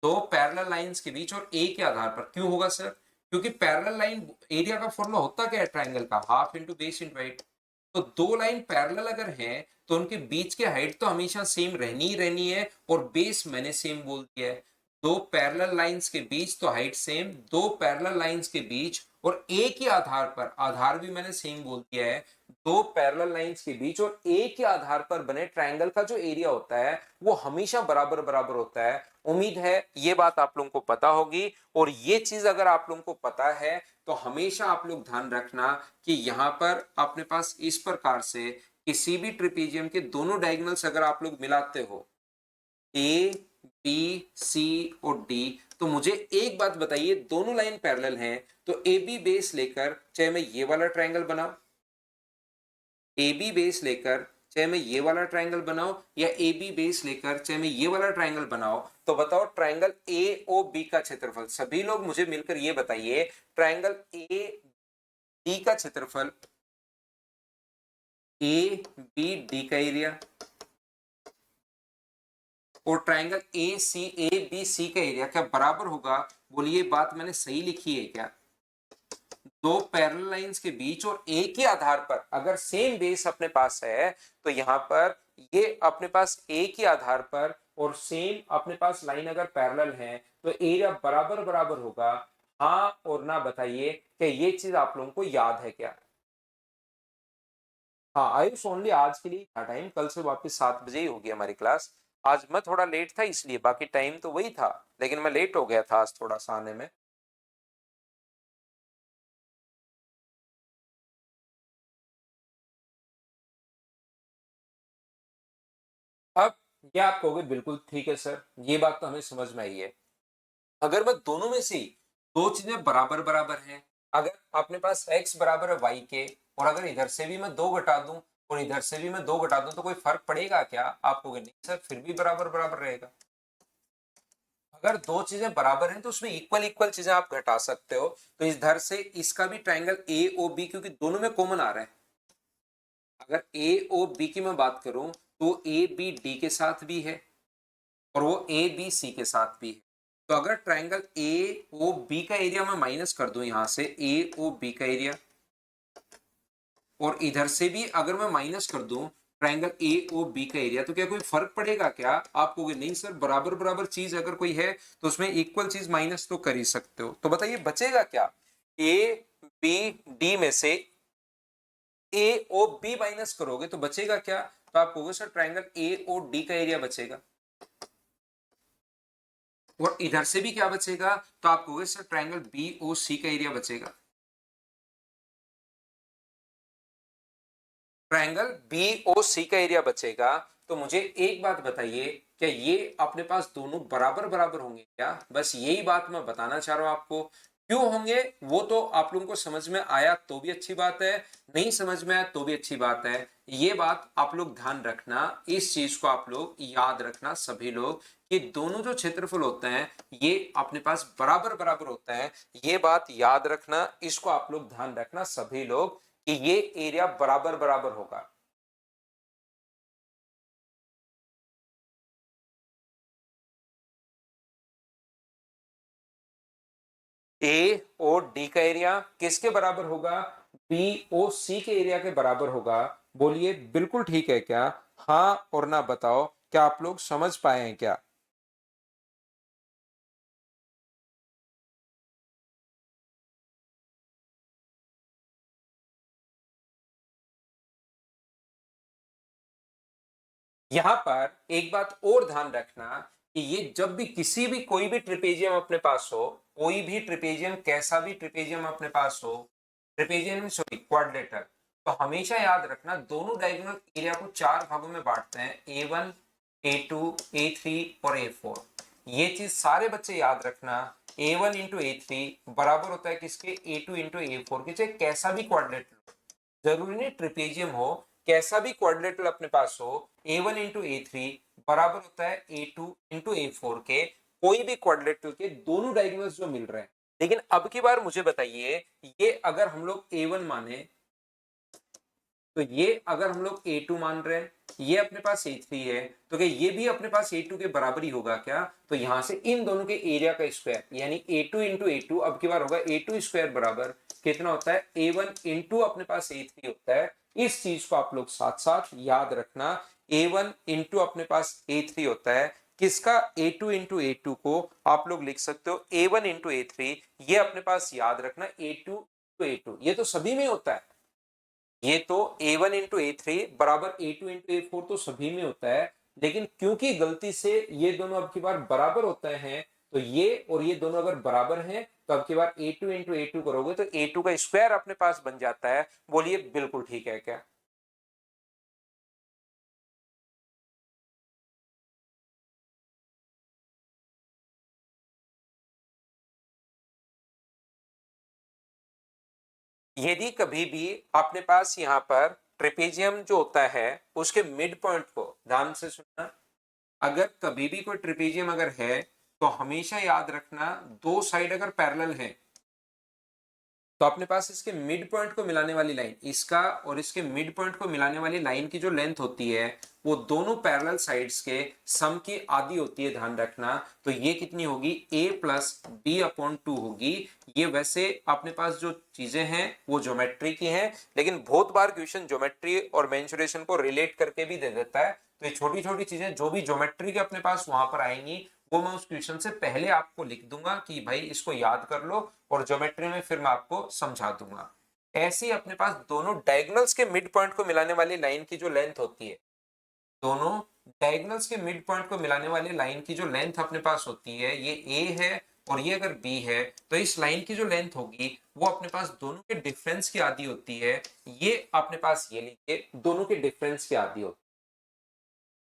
दो पैरेलल लाइंस के बीच और ए के आधार पर क्यों होगा सर? क्योंकि पैरेलल लाइन एरिया का फॉर्मूला होता क्या है ट्रायंगल का, half into base into height. तो दो लाइन पैरेलल अगर हैं तो उनके बीच की हाइट तो हमेशा सेम रहनी ही रहनी है, और बेस मैंने सेम बोल दिया है। दो पैरेलल लाइंस के बीच तो हाइट सेम, दो पैरेलल लाइंस के बीच और ए के आधार पर, आधार भी मैंने सेम बोल दिया है, दो पैरेलल लाइंस के बीच और ए के आधार पर बने ट्रायंगल का जो एरिया होता है वो हमेशा बराबर बराबर होता है। उम्मीद है ये बात आप लोगों को पता होगी, और ये चीज अगर आप लोगों को पता है तो हमेशा आप लोग ध्यान रखना कि यहां पर अपने पास इस प्रकार से किसी भी ट्रिपेजियम के दोनों डायगोनल्स अगर आप लोग मिलाते हो ए बी सी और डी, तो मुझे एक बात बताइए, दोनों लाइन पैरेलल हैं तो ए बी बेस लेकर चाहे मैं ये वाला ट्रायंगल बनाऊं, ए बी बेस लेकर चाहे मैं ये वाला ट्रायंगल बनाओ, या ए बी बेस लेकर चाहे मैं ये वाला ट्रायंगल बनाओ, तो बताओ ट्रायंगल ए ओ बी का क्षेत्रफल, सभी लोग मुझे मिलकर ये बताइए, ट्रायंगल ए बी का क्षेत्रफल, ए बी डी का एरिया, और ट्रायंगल ए बी सी का एरिया क्या बराबर होगा? बोलिए बात मैंने सही लिखी है क्या? दो पैरेलल लाइंस के बीच और ए के आधार पर अगर सेम बेस अपने पास है, तो यहां पर ये अपने पास ए के आधार पर और सेम अपने पास लाइन अगर पैरेलल है तो एरिया बराबर बराबर होगा। हाँ और ना बताइए कि ये चीज आप लोगों को याद है क्या? हाँ आयुष, ओनली आज के लिए था टाइम, कल से वापस 7 बजे ही होगी हमारी क्लास। आज मैं थोड़ा लेट था इसलिए, बाकी टाइम तो वही था, लेकिन मैं लेट हो गया था आज थोड़ा सा आने में। अब ये आप कहोगे बिल्कुल ठीक है सर, ये बात तो हमें समझ में आई है। अगर मैं दोनों में से दो चीजें बराबर बराबर हैं, अगर अपने पास x बराबर है y के, और अगर इधर से भी मैं दो घटा दूं और इधर से भी मैं दो घटा दूं, तो कोई फर्क पड़ेगा क्या? आप कहोगे नहीं सर, फिर भी बराबर बराबर रहेगा। अगर दो चीजें बराबर हैं तो उसमें इक्वल इक्वल चीजें आप घटा सकते हो। तो इधर से इसका भी ट्राइंगल ए ओ बी, क्योंकि दोनों में कॉमन आ रहा है। अगर ए ओ बी की मैं बात करूं तो ए बी डी के साथ भी है और वो ए बी सी के साथ भी है। तो अगर ट्राइंगल ए ओ बी का एरिया मैं माइनस कर दूं यहां से, ए ओ बी का एरिया, और इधर से भी अगर मैं माइनस कर दूं ट्राइंगल ए ओ बी का एरिया, तो क्या कोई फर्क पड़ेगा क्या? आप कहोगे नहीं सर, बराबर बराबर चीज अगर कोई है तो उसमें इक्वल चीज माइनस तो कर ही सकते हो। तो बताइए बचेगा क्या? ए बी डी में से ए ओ बी माइनस करोगे तो बचेगा क्या? तो आप कहोगे sir triangle A O D का एरिया बचेगा। और इधर से भी क्या बचेगा? तो आप कहोगे सर ट्राइंगल बी ओ सी का एरिया बचेगा। ट्रायंगल बी ओ सी का एरिया बचेगा। तो मुझे एक बात बताइए, क्या ये अपने पास दोनों बराबर बराबर होंगे क्या? बस यही बात मैं बताना चाह रहा हूं आपको। क्यों होंगे वो तो आप लोगों को समझ में आया तो भी अच्छी बात है, नहीं समझ में आया तो भी अच्छी बात है। ये बात आप लोग ध्यान रखना, इस चीज को आप लोग याद रखना सभी लोग, कि दोनों जो क्षेत्रफल होते हैं ये अपने पास बराबर बराबर होता है। ये बात याद रखना, इसको आप लोग ध्यान रखना सभी लोग, कि ये एरिया बराबर बराबर होगा। ए ओ डी का एरिया किसके बराबर होगा? बी ओ सी के एरिया के बराबर होगा। बोलिए बिल्कुल ठीक है क्या? हाँ और ना बताओ, क्या आप लोग समझ पाए हैं क्या? यहां पर एक बात और ध्यान रखना, कि ये जब भी किसी भी कोई भी ट्रिपेजियम अपने पास हो, कोई भी ट्रिपेजियम, कैसा भी ट्रिपेजियम अपने पास हो, ट्रिपेजियम सॉरी क्वाड्रिलेटरल, तो हमेशा याद रखना दोनों डायगोनल एरिया को चार भागों में बांटते हैं, A one, A two, A three और ए फोर। ये चीज सारे बच्चे याद रखना। A one into A three बराबर होता है किसके? A two into A four के। चाहे कैसा भी क्वाड्रिलेटरल, जरूरी नहीं ट्रिपेजियम हो, कैसा भी क्वाड्रिलेटरल अपने पास हो, ए वन इंटू ए थ्री बराबर होता है ए टू इंटू ए फोर के। कोई भी क्वाड्रिलेटरल के दोनों डायगोनल्स जो मिल रहे हैं। लेकिन अब की बार मुझे बताइए, ये अगर हम लोग ए वन माने, तो ये अगर हम लोग ए टू मान रहे हैं, ये अपने पास ए थ्री है, तो क्या ये भी अपने पास ए टू के बराबर ही होगा क्या? तो यहां से इन दोनों के एरिया का स्क्वायर, यानी ए टू इंटू ए टू, अब की बार होगा ए टू स्क्वायर बराबर कितना होता है? ए वन इंटू अपने पास ए थ्री होता है। इस चीज को आप लोग साथ साथ याद रखना। ए वन इंटू अपने पास ए थ्री होता है किसका? ए टू इंटू ए टू को आप लोग लिख सकते हो ए वन इंटू ए थ्री। ये अपने पास याद रखना, ए टू ए टू ये तो सभी में होता है। ये तो ए वन इंटू ए थ्री बराबर ए टू इंटू ए फोर तो सभी में होता है। लेकिन क्योंकि गलती से ये दोनों अब की बार बराबर होते हैं, तो ये और ये दोनों अगर बराबर हैं, तो अब की बार ए टू इंटू ए टू करोगे तो ए टू का स्क्वायर अपने पास बन जाता है। बोलिए बिल्कुल ठीक है क्या? यदि कभी भी अपने पास यहाँ पर ट्रेपेजियम जो होता है उसके मिड पॉइंट को ध्यान से सुनना, अगर कभी भी कोई ट्रेपेजियम अगर है, तो हमेशा याद रखना दो साइड अगर पैरेलल है, तो अपने पास इसके मिड पॉइंट को मिलाने वाली लाइन, इसका और इसके मिड पॉइंट को मिलाने वाली लाइन की जो लेंथ होती है, वो दोनों पैरेलल साइड्स के सम की आधी होती है, ध्यान रखना। तो ये कितनी होगी? a plus B upon two होगी। ये वैसे अपने पास जो चीजें हैं वो ज्योमेट्री की हैं, लेकिन बहुत बार क्वेश्चन ज्योमेट्री और मेंसुरेशन को रिलेट करके भी दे देता है। तो ये छोटी छोटी चीजें जो भी ज्योमेट्री के अपने पास वहां पर आएंगी, वो मैं उस क्वेश्चन से पहले आपको लिख दूंगा कि भाई इसको याद कर लो, और ज्योमेट्री में फिर मैं आपको समझा दूंगा। ऐसे ही अपने पास दोनों डायगोनल्स के मिड पॉइंट को मिलाने वाली लाइन की जो लेंथ होती है, दोनों डायगोनल्स के मिड पॉइंट को मिलाने वाले लाइन की जो लेंथ अपने पास होती है ये ए है और ये अगर बी है, तो इस लाइन की जो लेंथ होगी वो अपने पास दोनों के डिफरेंस की आधी होती है। ये अपने पास ये लीजिए दोनों के डिफरेंस की आधी होती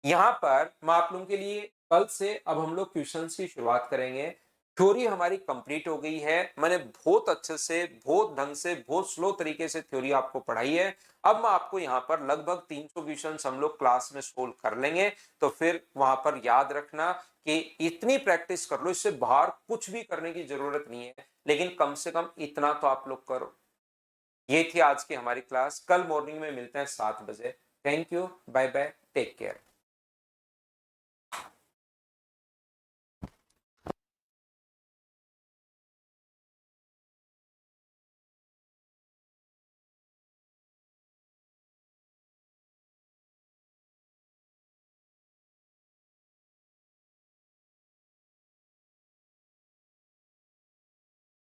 है। यहाँ पर मैं आप लोगों के लिए कल से अब हम लोग क्वेश्चंस की शुरुआत करेंगे। थ्योरी हमारी कंप्लीट हो गई है, मैंने बहुत अच्छे से, बहुत ढंग से, बहुत स्लो तरीके से थ्योरी आपको पढ़ाई है। अब मैं आपको यहाँ पर लगभग 300 क्वेश्चंस हम लोग क्लास में सोल्व कर लेंगे। तो फिर वहां पर याद रखना कि इतनी प्रैक्टिस कर लो, इससे बाहर कुछ भी करने की जरूरत नहीं है, लेकिन कम से कम इतना तो आप लोग करो। ये थी आज की हमारी क्लास। कल मॉर्निंग में मिलते हैं 7 बजे। Thank you, bye bye, take care.